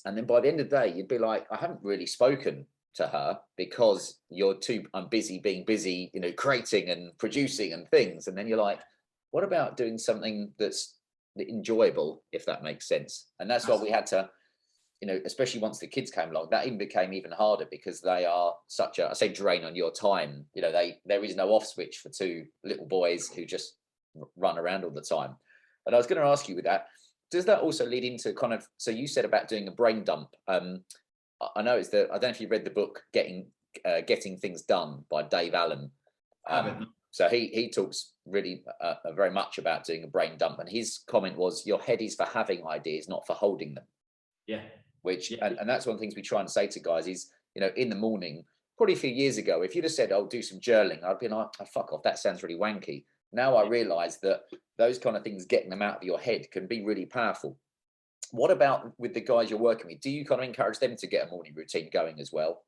And then by the end of the day, you'd be like, I haven't really spoken to her because I'm busy being busy, creating and producing and things. And then you're like, what about doing something that's enjoyable, if that makes sense? And that's why we had to, especially once the kids came along, that became even harder because they are such a, I say, drain on your time. There is no off switch for two little boys who just run around all the time. And I was going to ask you with that, does that also lead into kind of, so you said about doing a brain dump. I know I don't know if you read the book, Getting Things Done by Dave Allen. So he talks really very much about doing a brain dump. And his comment was, your head is for having ideas, not for holding them. And that's one of the things we try and say to guys is, in the morning, probably a few years ago, if you'd have said, I'll do some journaling, I'd be like, oh, fuck off, that sounds really wanky. Now I realize that those kind of things, getting them out of your head, can be really powerful. What about with the guys you're working with? Do you kind of encourage them to get a morning routine going as well?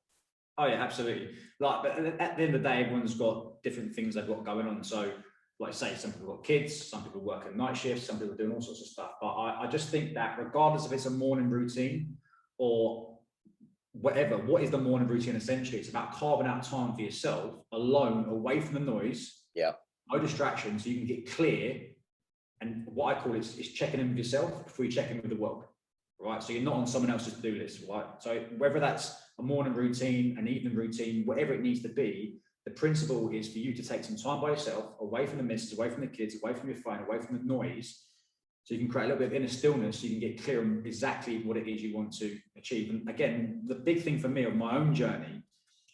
Oh yeah, absolutely. But at the end of the day, everyone's got different things they've got going on. So like I say, some people got kids, some people work at night shifts, some people are doing all sorts of stuff. But I just think that regardless if it's a morning routine or whatever, what is the morning routine essentially? It's about carving out time for yourself alone, away from the noise, no distractions, so you can get clear. And what I call it is checking in with yourself before you check in with the world, right? So you're not on someone else's to-do list, right? So whether that's a morning routine, an evening routine, whatever it needs to be, the principle is for you to take some time by yourself, away from the missus, away from the kids, away from your phone, away from the noise, so you can create a little bit of inner stillness, so you can get clear on exactly what it is you want to achieve. And again, the big thing for me on my own journey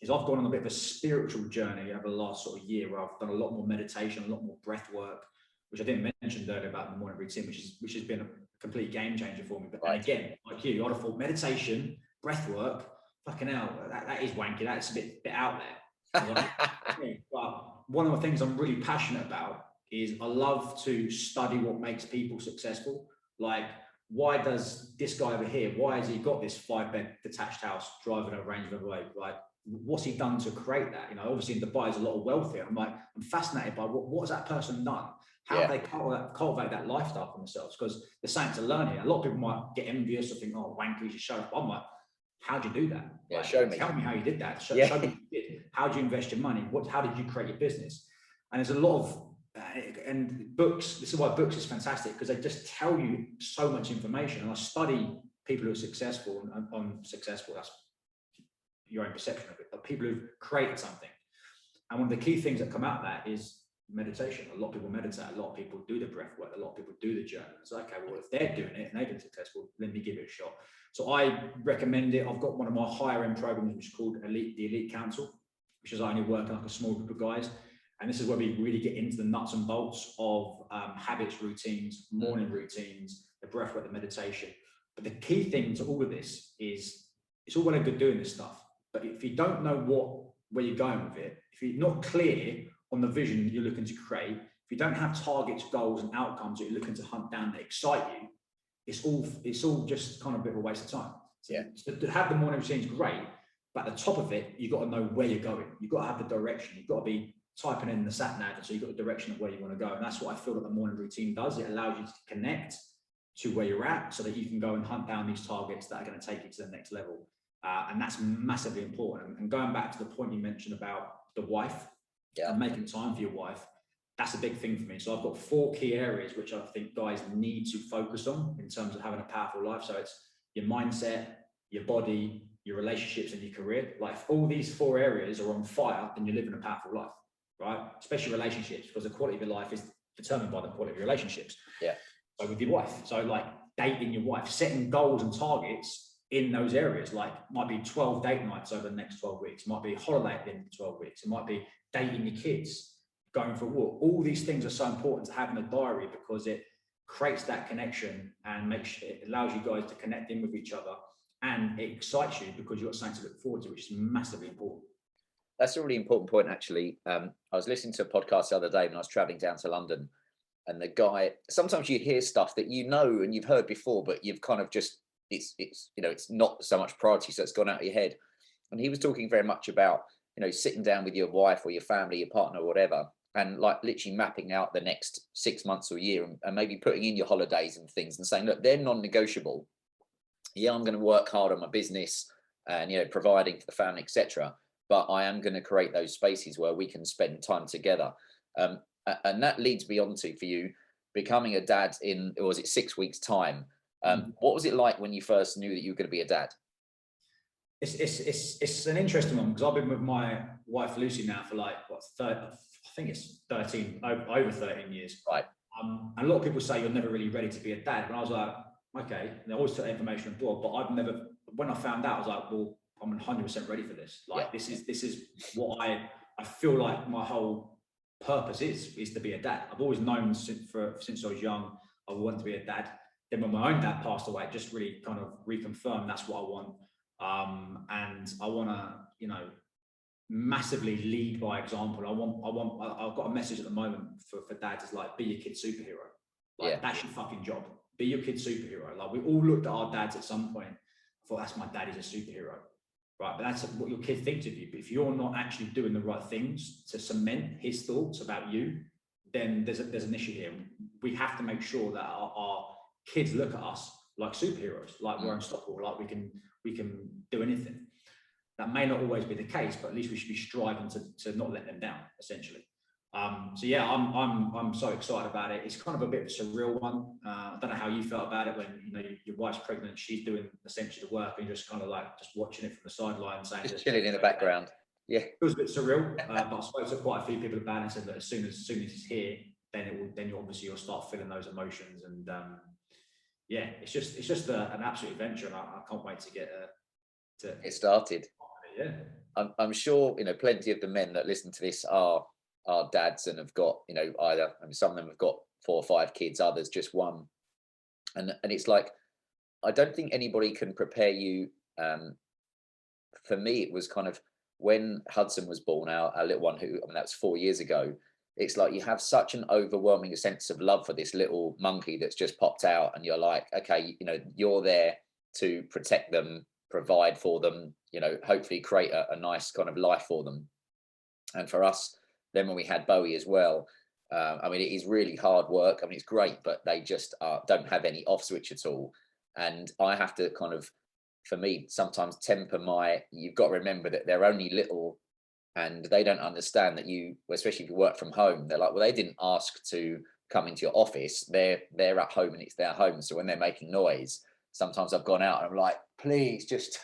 is I've gone on a bit of a spiritual journey over the last sort of year, where I've done a lot more meditation, a lot more breath work, which I didn't mention earlier about the morning routine, which has been a complete game changer for me. But and again, like you, I'd have thought meditation, breath work, fucking hell, that is wanky. That's a bit out there. But one of the things I'm really passionate about is I love to study what makes people successful. Like, why does this guy over here, why has he got this 5-bed detached house driving a Range Rover? Like, what's he done to create that? You know, obviously in Dubai is a lot of wealth here. I'm fascinated by what has that person done? How they cultivate that lifestyle for themselves? Because there's something to learn here. A lot of people might get envious or think, oh, wanker, you should show up. I'm like, how'd you do that? Yeah, like, show me. Tell me how you did that. Show me what you did. How do you invest your money? How did you create your business? And there's a lot of, and books, this is why books is fantastic, because they just tell you so much information. And I study people who are successful and successful, that's your own perception of it, but people who've created something. And one of the key things that come out of that is meditation. A lot of people meditate, a lot of people do the breath work, a lot of people do the journal. It's like, okay, well, if they're doing it and they've been successful, let me give it a shot. So I recommend it. I've got one of my higher end programs, which is called the Elite Council, which is I only work like a small group of guys. And this is where we really get into the nuts and bolts of habits, routines, morning routines, the breath work, the meditation. But the key thing to all of this is it's all well and good doing this stuff. But if you don't know where you're going with it, if you're not clear on the vision that you're looking to create, if you don't have targets, goals, and outcomes that you're looking to hunt down that excite you, it's all just kind of a bit of a waste of time. So to have the morning routine is great, but at the top of it, you've got to know where you're going. You've got to have the direction. You've got to be typing in the sat nav, so you've got the direction of where you want to go. And that's what I feel that the morning routine does. It allows you to connect to where you're at, so that you can go and hunt down these targets that are going to take you to the next level. And that's massively important. And going back to the point you mentioned about the wife, and making time for your wife, that's a big thing for me. So I've got 4 key areas which I think guys need to focus on in terms of having a powerful life. So it's your mindset, your body, your relationships, and your career. Like, if all these 4 areas are on fire, then you're living a powerful life, right? Especially relationships, because the quality of your life is determined by the quality of your relationships. So with your wife, so like dating your wife, setting goals and targets in those areas, like might be 12 date nights over the next 12 weeks, might be holiday at the end of 12 weeks, it might be dating your kids, going for a walk. All these things are so important to have in a diary, because it creates that connection and it allows you guys to connect in with each other, and it excites you because you've got something to look forward to, which is massively important. That's a really important point, actually. I was listening to a podcast the other day when I was traveling down to London, and the guy, sometimes you hear stuff that you know and you've heard before, but you've kind of just, it's you know, it's not so much priority, so it's gone out of your head. And he was talking very much about, you know, sitting down with your wife or your family, your partner or whatever, and like literally mapping out the next 6 months or a year, and maybe putting in your holidays and things and saying, look, they're non-negotiable. Yeah, I'm going to work hard on my business and, you know, providing for the family, etc. But I am going to create those spaces where we can spend time together. And that leads me on to, for you, becoming a dad in, or was it 6 weeks time? What was it like when you first knew that you were going to be a dad? It's an interesting one, because I've been with my wife Lucy now for like I think it's 13, over 13 years. Right. And a lot of people say you're never really ready to be a dad. And I was like, okay. And I always took information on board, but I've never. When I found out, I was like, well, I'm 100% ready for this. Like, this is what I feel like my whole purpose is to be a dad. I've always known since I was young I wanted to be a dad. Then when my own dad passed away, it just really kind of reconfirmed that's what I want. And I want to, you know, massively lead by example. I've got a message at the moment for dads, is like, be your kid's superhero. Like, that's your fucking job. Be your kid's superhero. Like, we all looked at our dads at some point, thought, that's my dad, he's a superhero. Right, but that's what your kid thinks of you. But if you're not actually doing the right things to cement his thoughts about you, then there's an issue here. We have to make sure that our kids look at us like superheroes, like we're unstoppable, like we can do anything. That may not always be the case, but at least we should be striving to not let them down, essentially. So yeah, I'm so excited about it. It's kind of a bit of a surreal one. I don't know how you felt about it when, you know, your wife's pregnant, she's doing essentially the work, and you're just kind of like just watching it from the sideline, saying just chilling in the background. Yeah, it was a bit surreal, but I spoke to quite a few people about it and said that as soon as it's here, then you'll start feeling those emotions, and yeah, it's just an absolute adventure, and I can't wait to get started. Yeah, I'm sure, you know, plenty of the men that listen to this are dads and have got, you know, either, I mean, some of them have got 4 or 5 kids, others just one, and it's like, I don't think anybody can prepare you. For me, it was kind of when Hudson was born, our little one, who, I mean, that was 4 years ago. It's like you have such an overwhelming sense of love for this little monkey that's just popped out, and you're like, okay, you know, you're there to protect them, provide for them, you know, hopefully create a nice kind of life for them. And for us, then when we had Bowie as well, I mean, it is really hard work. I mean, it's great, but they just don't have any off switch at all. And I have to kind of, for me, sometimes temper you've got to remember that they're only little, and they don't understand that you, especially if you work from home, they're like, well, they didn't ask to come into your office. They're at home and it's their home. So when they're making noise, sometimes I've gone out and I'm like, please just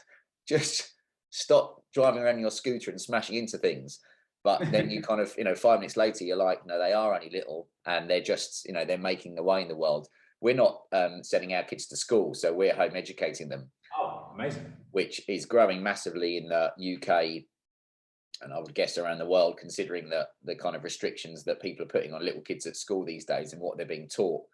stop driving around your scooter and smashing into things. But then you kind of, you know, 5 minutes later, you're like, no, they are only little, and they're just, you know, they're making the way in the world. We're not sending our kids to school, so we're home educating them. Oh, amazing. Which is growing massively in the UK, and I would guess around the world, considering the kind of restrictions that people are putting on little kids at school these days and what they're being taught.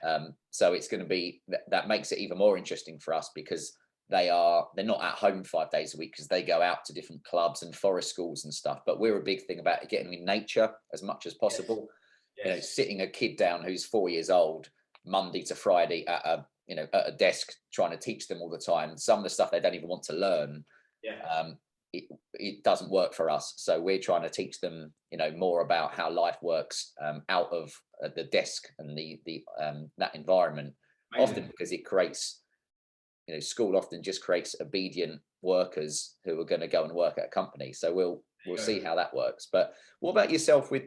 Yeah. So it's going to be, that makes it even more interesting for us, because they're not at home 5 days a week, because they go out to different clubs and forest schools and stuff. But we're a big thing about getting them in nature as much as possible. Yes. You know, sitting a kid down who's 4 years old Monday to Friday at a desk trying to teach them all the time, some of the stuff they don't even want to learn. Yeah. It doesn't work for us. So we're trying to teach them, you know, more about how life works out of the desk and that environment. Amazing. Often because it creates, you know, school often just creates obedient workers who are going to go and work at a company. So we'll see how that works. But what about yourself? I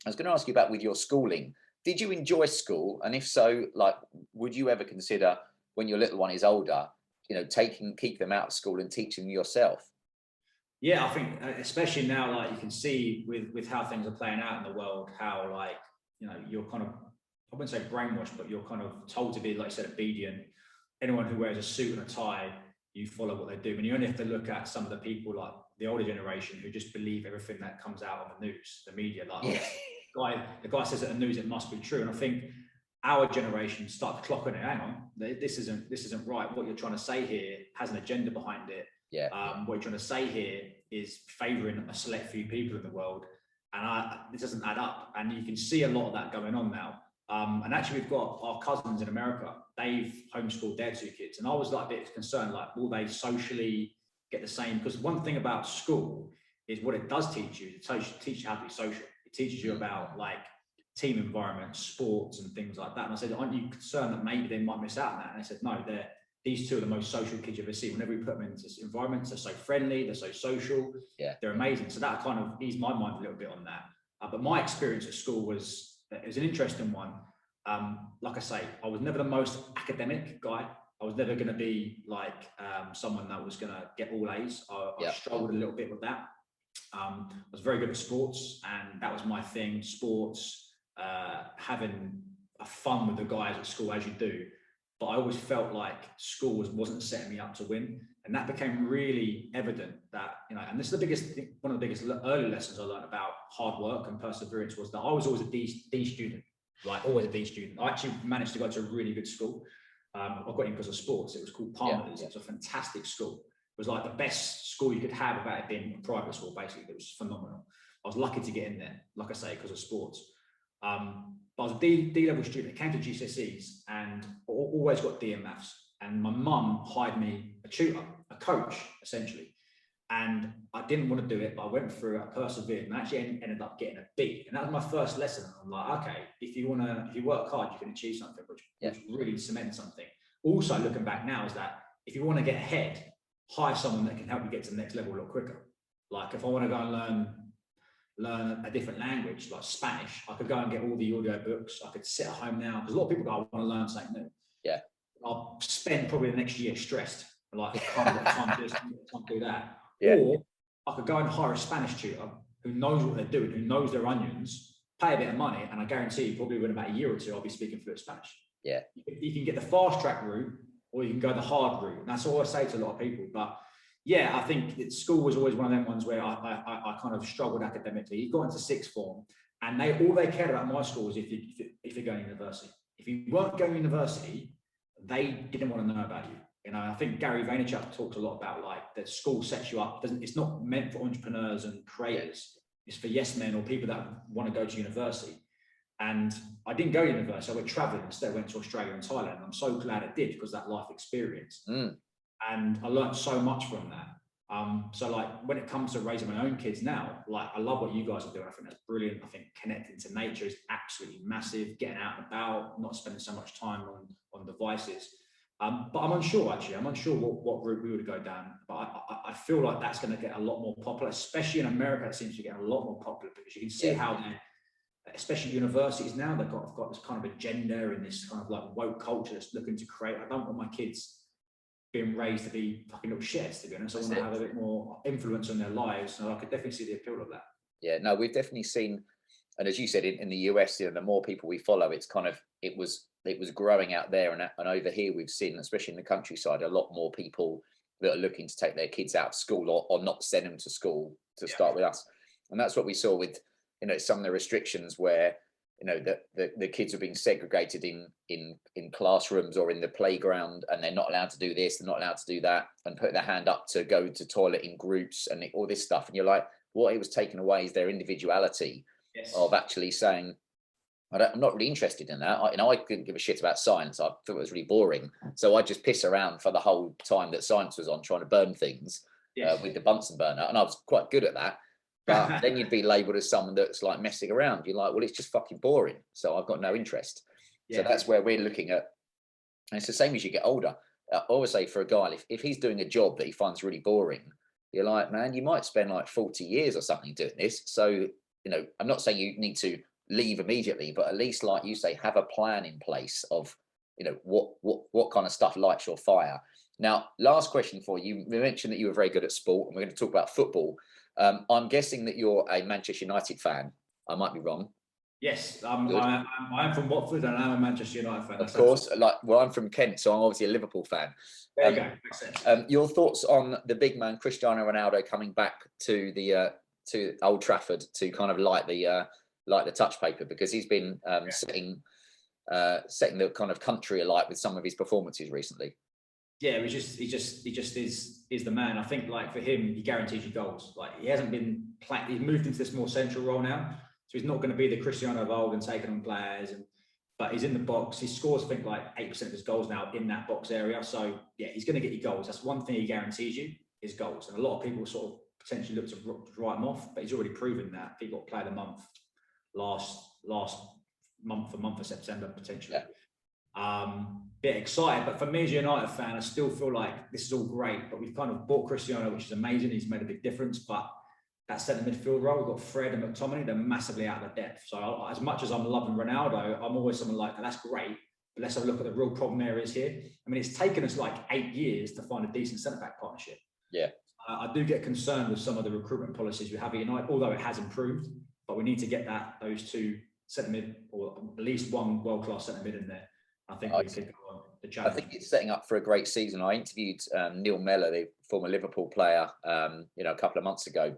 was going to ask you about with your schooling. Did you enjoy school? And if so, like, would you ever consider, when your little one is older, you know, keep them out of school and teach them yourself? Yeah, I think especially now, like you can see with how things are playing out in the world, how, like, you know, you're kind of, I wouldn't say brainwashed, but you're kind of told to be, like I said, obedient. Anyone who wears a suit and a tie, you follow what they do. And you only have to look at some of the people, like the older generation, who just believe everything that comes out on the news, the media. Like, yeah. The guy says at the news, it must be true. And I think our generation start to clock on it. Hang on, this isn't right. What you're trying to say here has an agenda behind it. Yeah. What you're trying to say here is favouring a select few people in the world, and this doesn't add up. And you can see a lot of that going on now. And actually, we've got our cousins in America. They've homeschooled their 2 kids, and I was like a bit concerned, like, will they socially get the same? Because one thing about school is what it does teach you. It teaches you how to be social. It teaches you about, like, team environment, sports, and things like that. And I said, aren't you concerned that maybe they might miss out on that? And they said, no, these 2 are the most social kids you've ever seen. Whenever we put them into environments, they're so friendly, they're so social, they're amazing. So that kind of eased my mind a little bit on that. But my experience at school was an interesting one. Like I say, I was never the most academic guy. I was never going to be like someone that was going to get all A's. I struggled a little bit with that. I was very good at sports, and that was my thing. Sports, having a fun with the guys at school, as you do. But I always felt like school wasn't setting me up to win. And that became really evident that, you know, and this is one of the biggest early lessons I learned about hard work and perseverance, was that I was always a D student, like always a D student. I actually managed to go to a really good school. I got in because of sports. It was called Palmer's. Yeah. It was a fantastic school. It was like the best school you could have without it being a private school, basically. It was phenomenal. I was lucky to get in there, like I say, because of sports. But I was a D-level student. It came to GCSEs, and I always got D in maths. And my mum hired me a tutor, a coach, essentially. And I didn't want to do it, but I went through it, I persevered, and I actually ended up getting a B. And that was my first lesson. I'm like, okay, if you work hard, you can achieve something, which really cements something. Also, looking back now, is that if you want to get ahead, hire someone that can help you get to the next level a lot quicker. Like if I want to go and learn a different language like Spanish, I could go and get all the audio books. I could sit at home now, because a lot of people go, I want to learn something new. Yeah. I'll spend probably the next year stressed, like I can't get time to do that. Yeah. Or I could go and hire a Spanish tutor who knows what they're doing, who knows their onions, pay a bit of money, and I guarantee you probably within about a year or two, I'll be speaking fluent Spanish. Yeah. You can get the fast track route, or you can go the hard route. And that's all I say to a lot of people. But yeah, I think that school was always one of them ones where I kind of struggled academically. You got into sixth form, and all they cared about my school was if you're going to university. If you weren't going to university, they didn't want to know about you. You know, I think Gary Vaynerchuk talks a lot about like that school sets you up. It's not meant for entrepreneurs and creators. It's for yes men or people that want to go to university. And I didn't go to university. I went traveling instead. I went to Australia and Thailand. And I'm so glad I did, because that life experience. And I learned so much from that. So like when it comes to raising my own kids now, like I love what you guys are doing. I think that's brilliant. I think connecting to nature is absolutely massive. Getting out and about, not spending so much time on devices. But I'm unsure, actually. I'm unsure what route we would go down. But I feel like that's going to get a lot more popular, especially in America. It seems to get a lot more popular, because you can see how especially universities now, they've got this kind of agenda and this kind of like woke culture that's looking to create. I don't want my kids being raised to be fucking little shits, to be honest. I want to have a bit more influence on their lives. So I could definitely see the appeal of that. Yeah, no, we've definitely seen, and as you said, in the US, you know, the more people we follow, it's kind of, it was growing out there, and over here we've seen, especially in the countryside, a lot more people that are looking to take their kids out of school or not send them to school to start with us. And that's what we saw with, you know, some of the restrictions where, you know, the kids are being segregated in classrooms or in the playground, and they're not allowed to do this, they're not allowed to do that, and put their hand up to go to toilet in groups and all this stuff. And you're like, what it was taken away is their individuality of actually saying, I'm not really interested in that. I couldn't give a shit about science. I thought it was really boring. So I just piss around for the whole time that science was on, trying to burn things with the Bunsen burner. And I was quite good at that. But then you'd be labelled as someone that's like messing around. You're like, well, it's just fucking boring. So I've got no interest. So that's where we're looking at. And it's the same as you get older. I always say for a guy, if he's doing a job that he finds really boring, you're like, man, you might spend like 40 years or something doing this. So, you know, I'm not saying you need to leave immediately, but at least, like you say, have a plan in place of, you know, what kind of stuff lights your fire. Now, last question for you. We mentioned that you were very good at sport, and we're going to talk about football. I'm guessing that you're a Manchester United fan. I might be wrong. Yes, I am from Watford, and I'm a Manchester United fan. Of course, I'm from Kent, so I'm obviously a Liverpool fan. There you go. Makes sense. Your thoughts on the big man Cristiano Ronaldo coming back to the to Old Trafford to kind of light the touch paper, because he's been setting the kind of country alight with some of his performances recently. Yeah, he just is the man. I think, like, for him, he guarantees you goals. Like, he hasn't been playing. He's moved into this more central role now, so he's not going to be the Cristiano of old and taking on players. But he's in the box. He scores, I think, like 8% of his goals now in that box area. So yeah, he's going to get you goals. That's one thing he guarantees you, is goals. And a lot of people sort of potentially look to write him off, but he's already proven that. He got player of the month last month of September potentially. Bit excited, but for me as a United fan, I still feel like this is all great, but we've kind of bought Cristiano, which is amazing. He's made a big difference, but that centre midfield role, we've got Fred and McTominay, they're massively out of the depth. So as much as I'm loving Ronaldo, I'm always someone like, that's great, but let's have a look at the real problem areas here. I mean, it's taken us like 8 years to find a decent centre-back partnership. Yeah. I do get concerned with some of the recruitment policies we have at United, although it has improved, but we need to get those two centre mid, or at least one world-class centre mid in there. I think we could go on the challenge. I think it's setting up for a great season. I interviewed Neil Mellor, the former Liverpool player, a couple of months ago,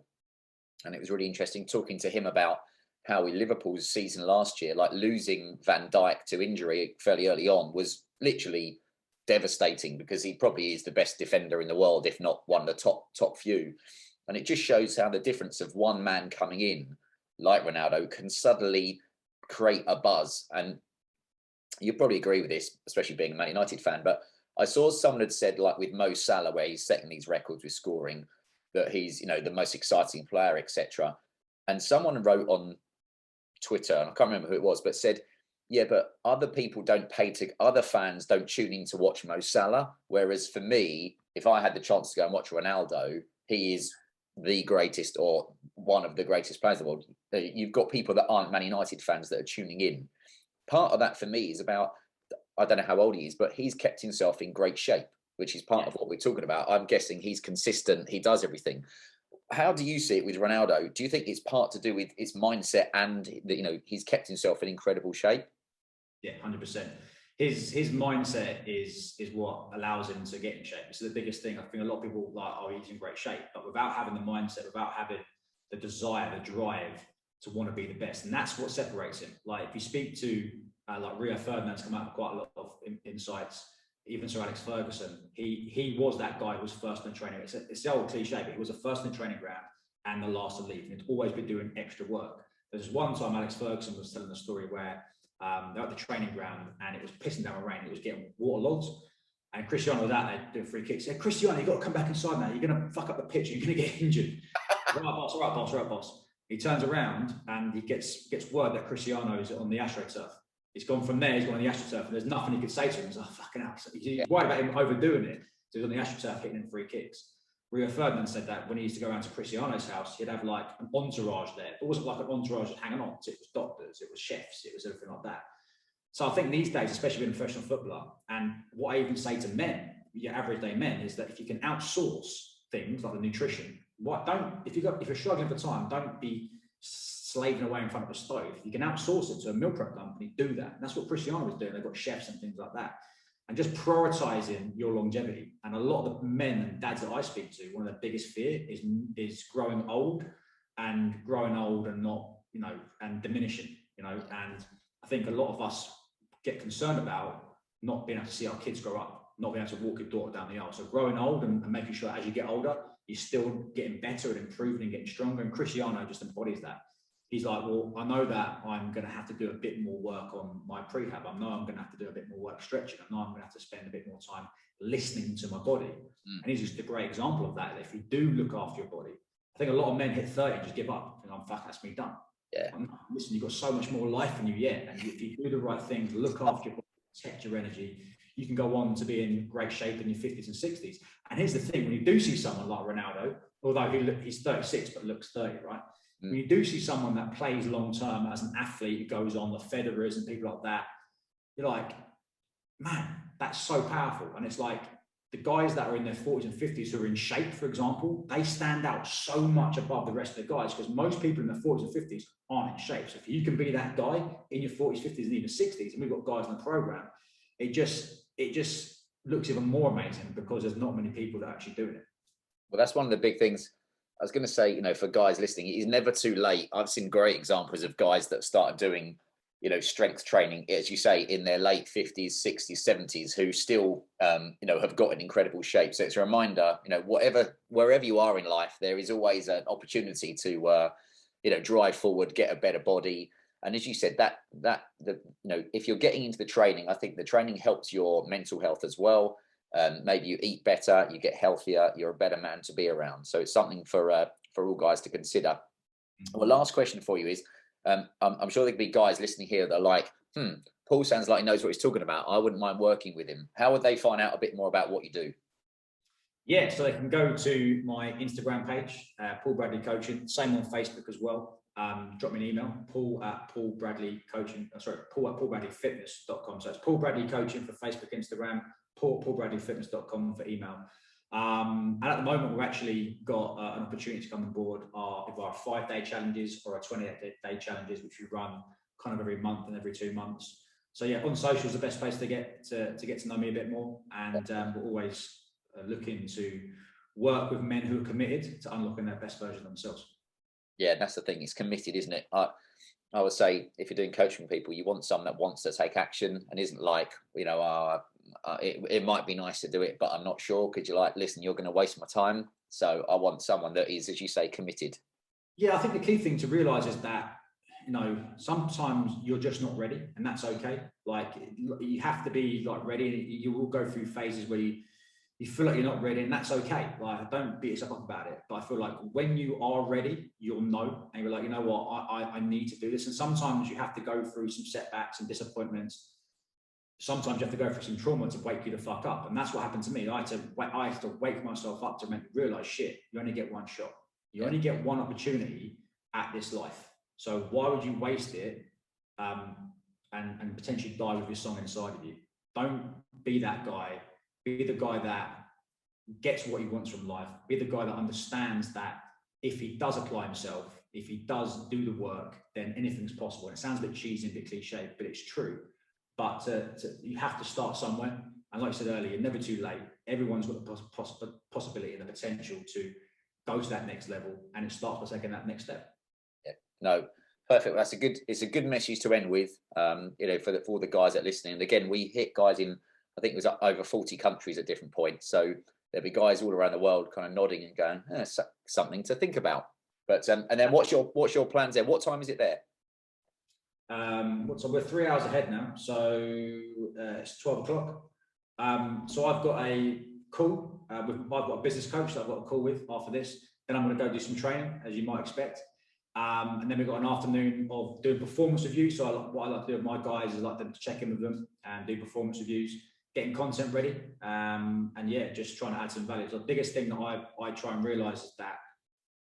and it was really interesting talking to him about how Liverpool's season last year, like losing Van Dijk to injury fairly early on, was literally devastating, because he probably is the best defender in the world, if not one of the top few. And it just shows how the difference of one man coming in, like Ronaldo, can suddenly create a buzz. And you probably agree with this, especially being a Man United fan, but I saw someone had said, like with Mo Salah, where he's setting these records with scoring, that he's, the most exciting player, etc. And someone wrote on Twitter, and I can't remember who it was, but said, yeah, but other fans don't tune in to watch Mo Salah. Whereas for me, if I had the chance to go and watch Ronaldo, he is the greatest or one of the greatest players in the world. You've got people that aren't Man United fans that are tuning in. Part of that for me is about, I don't know how old he is, but he's kept himself in great shape, which is part of what we're talking about. I'm guessing he's consistent. He does everything. How do you see it with Ronaldo? Do you think it's part to do with his mindset and that, he's kept himself in incredible shape? Yeah, 100%. His mindset is what allows him to get in shape. It's the biggest thing. I think a lot of people like, oh, he's in great shape, but without having the mindset, without having the desire, the drive to want to be the best, and that's what separates him. Like if you speak to like Rio Ferdinand's come out with quite a lot of insights. Even Sir Alex Ferguson, he was that guy who was first in the training. It's the old cliche, but he was the first in the training ground and the last to leave. And he'd always been doing extra work. There's one time Alex Ferguson was telling a story where they're at the training ground and it was pissing down rain. It was getting waterlogged. And Cristiano was out there doing free kicks. He said, Cristiano, you've got to come back inside now. You're going to fuck up the pitch. You're going to get injured. Right, boss. All right, boss. All right, boss. He turns around and he gets word that Cristiano is on the AstroTurf. He's gone from there, he's gone on the AstroTurf, and there's nothing he could say to him. He's like, fucking hell. So he's worried about him overdoing it. So he's on the AstroTurf getting in free kicks. Rio Ferdinand said that when he used to go around to Cristiano's house, he'd have like an entourage there. It wasn't like an entourage hanging on. It was doctors, it was chefs, it was everything like that. So I think these days, especially being a professional footballer, and what I even say to men, your average day men, is that if you can outsource things like the nutrition, if you're struggling for time, don't be slaving away in front of a stove. You can outsource it to a meal prep company, do that. And that's what Cristiano was doing. They've got chefs and things like that. And just prioritizing your longevity. And a lot of the men and dads that I speak to, one of their biggest fear is growing old and not, and diminishing, and I think a lot of us get concerned about not being able to see our kids grow up, not being able to walk your daughter down the aisle. So growing old and making sure as you get older, you're still getting better and improving and getting stronger. And Cristiano just embodies that. He's like, well, I know that I'm going to have to do a bit more work on my prehab. I know I'm going to have to do a bit more work stretching. I know I'm going to have to spend a bit more time listening to my body. And he's just a great example of that. If you do look after your body, I think a lot of men hit 30 and just give up. And I'm fuck, that's me done. Yeah. Listen, you've got so much more life in you yet. And if you do the right things, look after your body, protect your energy, you can go on to be in great shape in your 50s and 60s. And here's the thing, when you do see someone like Ronaldo, although he's 36 but looks 30, right? When you do see someone that plays long-term as an athlete who goes on, the Federers and people like that, you're like, man, that's so powerful. And it's like the guys that are in their 40s and 50s who are in shape, for example, they stand out so much above the rest of the guys because most people in their 40s and 50s aren't in shape. So if you can be that guy in your 40s, 50s, and even 60s, and we've got guys in the program, it just looks even more amazing because there's not many people that are actually doing it. Well, that's one of the big things. I was going to say, for guys listening, it's never too late. I've seen great examples of guys that started doing, strength training, as you say, in their late 50s, 60s, 70s, who still, have got an incredible shape. So it's a reminder, wherever you are in life, there is always an opportunity to, drive forward, get a better body. And as you said, if you're getting into the training, I think the training helps your mental health as well. Maybe you eat better, you get healthier, you're a better man to be around. So it's something for all guys to consider. Well, last question for you is, I'm sure there could be guys listening here that are like, Paul sounds like he knows what he's talking about. I wouldn't mind working with him. How would they find out a bit more about what you do? Yeah, so they can go to my Instagram page, Paul Bradley Coaching, same on Facebook as well. Drop me an email, paul@paulbradleyfitness.com. So it's Paul Bradley Coaching for Facebook, Instagram, paulbradleyfitness.com for email. And at the moment, we've actually got an opportunity to come on board with our 5-day challenges or our 28-day challenges, which we run kind of every month and every 2 months. So yeah, on social is the best place to get to know me a bit more. And we're always looking to work with men who are committed to unlocking their best version of themselves. Yeah, that's the thing. It's committed, isn't it? I would say if you're doing coaching people, you want someone that wants to take action and isn't like, it might be nice to do it, but I'm not sure. Could you listen, you're going to waste my time. So I want someone that is, as you say, committed. Yeah, I think the key thing to realize is that, sometimes you're just not ready, and that's okay. You have to be ready. You will go through phases where you you feel like you're not ready, and that's okay. Like, don't beat yourself up about it. But I feel like when you are ready, you'll know, and you're like, you know what, I need to do this. And sometimes you have to go through some setbacks and disappointments. Sometimes you have to go through some trauma to wake you the fuck up. And that's what happened to me. I had to wake myself up to realize, shit, you only get one shot. You only get one opportunity at this life. So why would you waste it and potentially die with your song inside of you? Don't be that guy. Be the guy that gets what he wants from life. Be the guy that understands that if he does apply himself, if he does do the work, then anything's possible. And it sounds a bit cheesy and a bit cliche, but it's true. But you have to start somewhere. And like I said earlier, never too late. Everyone's got the possibility and the potential to go to that next level. And it starts by taking that next step. Yeah, no, perfect. It's a good message to end with, for all the guys that are listening. And again, we hit guys in, I think it was over 40 countries at different points. So there'll be guys all around the world kind of nodding and going, something to think about. But and then what's your plans there? What time is it there? So we're 3 hours ahead now. So it's 12 o'clock. So I've got a call. I've got a business coach that I've got a call with after this. Then I'm going to go do some training, as you might expect. And then we've got an afternoon of doing performance reviews. So what I like to do with my guys is like to check in with them and do performance reviews, getting content ready, and just trying to add some value. So the biggest thing that I try and realize is that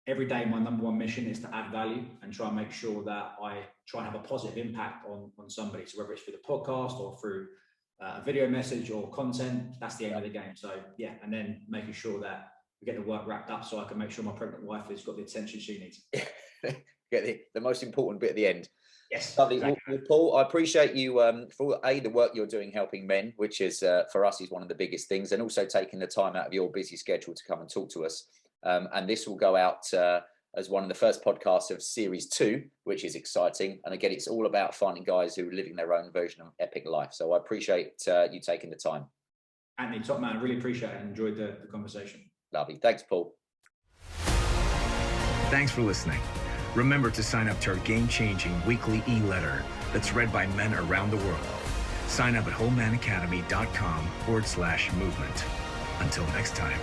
every day my number one mission is to add value and try and make sure that I try and have a positive impact on somebody. So whether it's through the podcast or through a video message or content, that's the aim of the game. So yeah, and then making sure that we get the work wrapped up so I can make sure my pregnant wife has got the attention she needs. Get the most important bit at the end. Yes, lovely. exactly. Well, Paul, I appreciate you for the work you're doing helping men, which is for us is one of the biggest things, and also taking the time out of your busy schedule to come and talk to us. And this will go out as one of the first podcasts of series 2, which is exciting. And again, it's all about finding guys who are living their own version of epic life. So I appreciate you taking the time. Anthony, top man, I really appreciate it and enjoyed the conversation. Lovely. Thanks, Paul. Thanks for listening. Remember to sign up to our game-changing weekly e-letter that's read by men around the world. Sign up at wholemanacademy.com/movement. Until next time.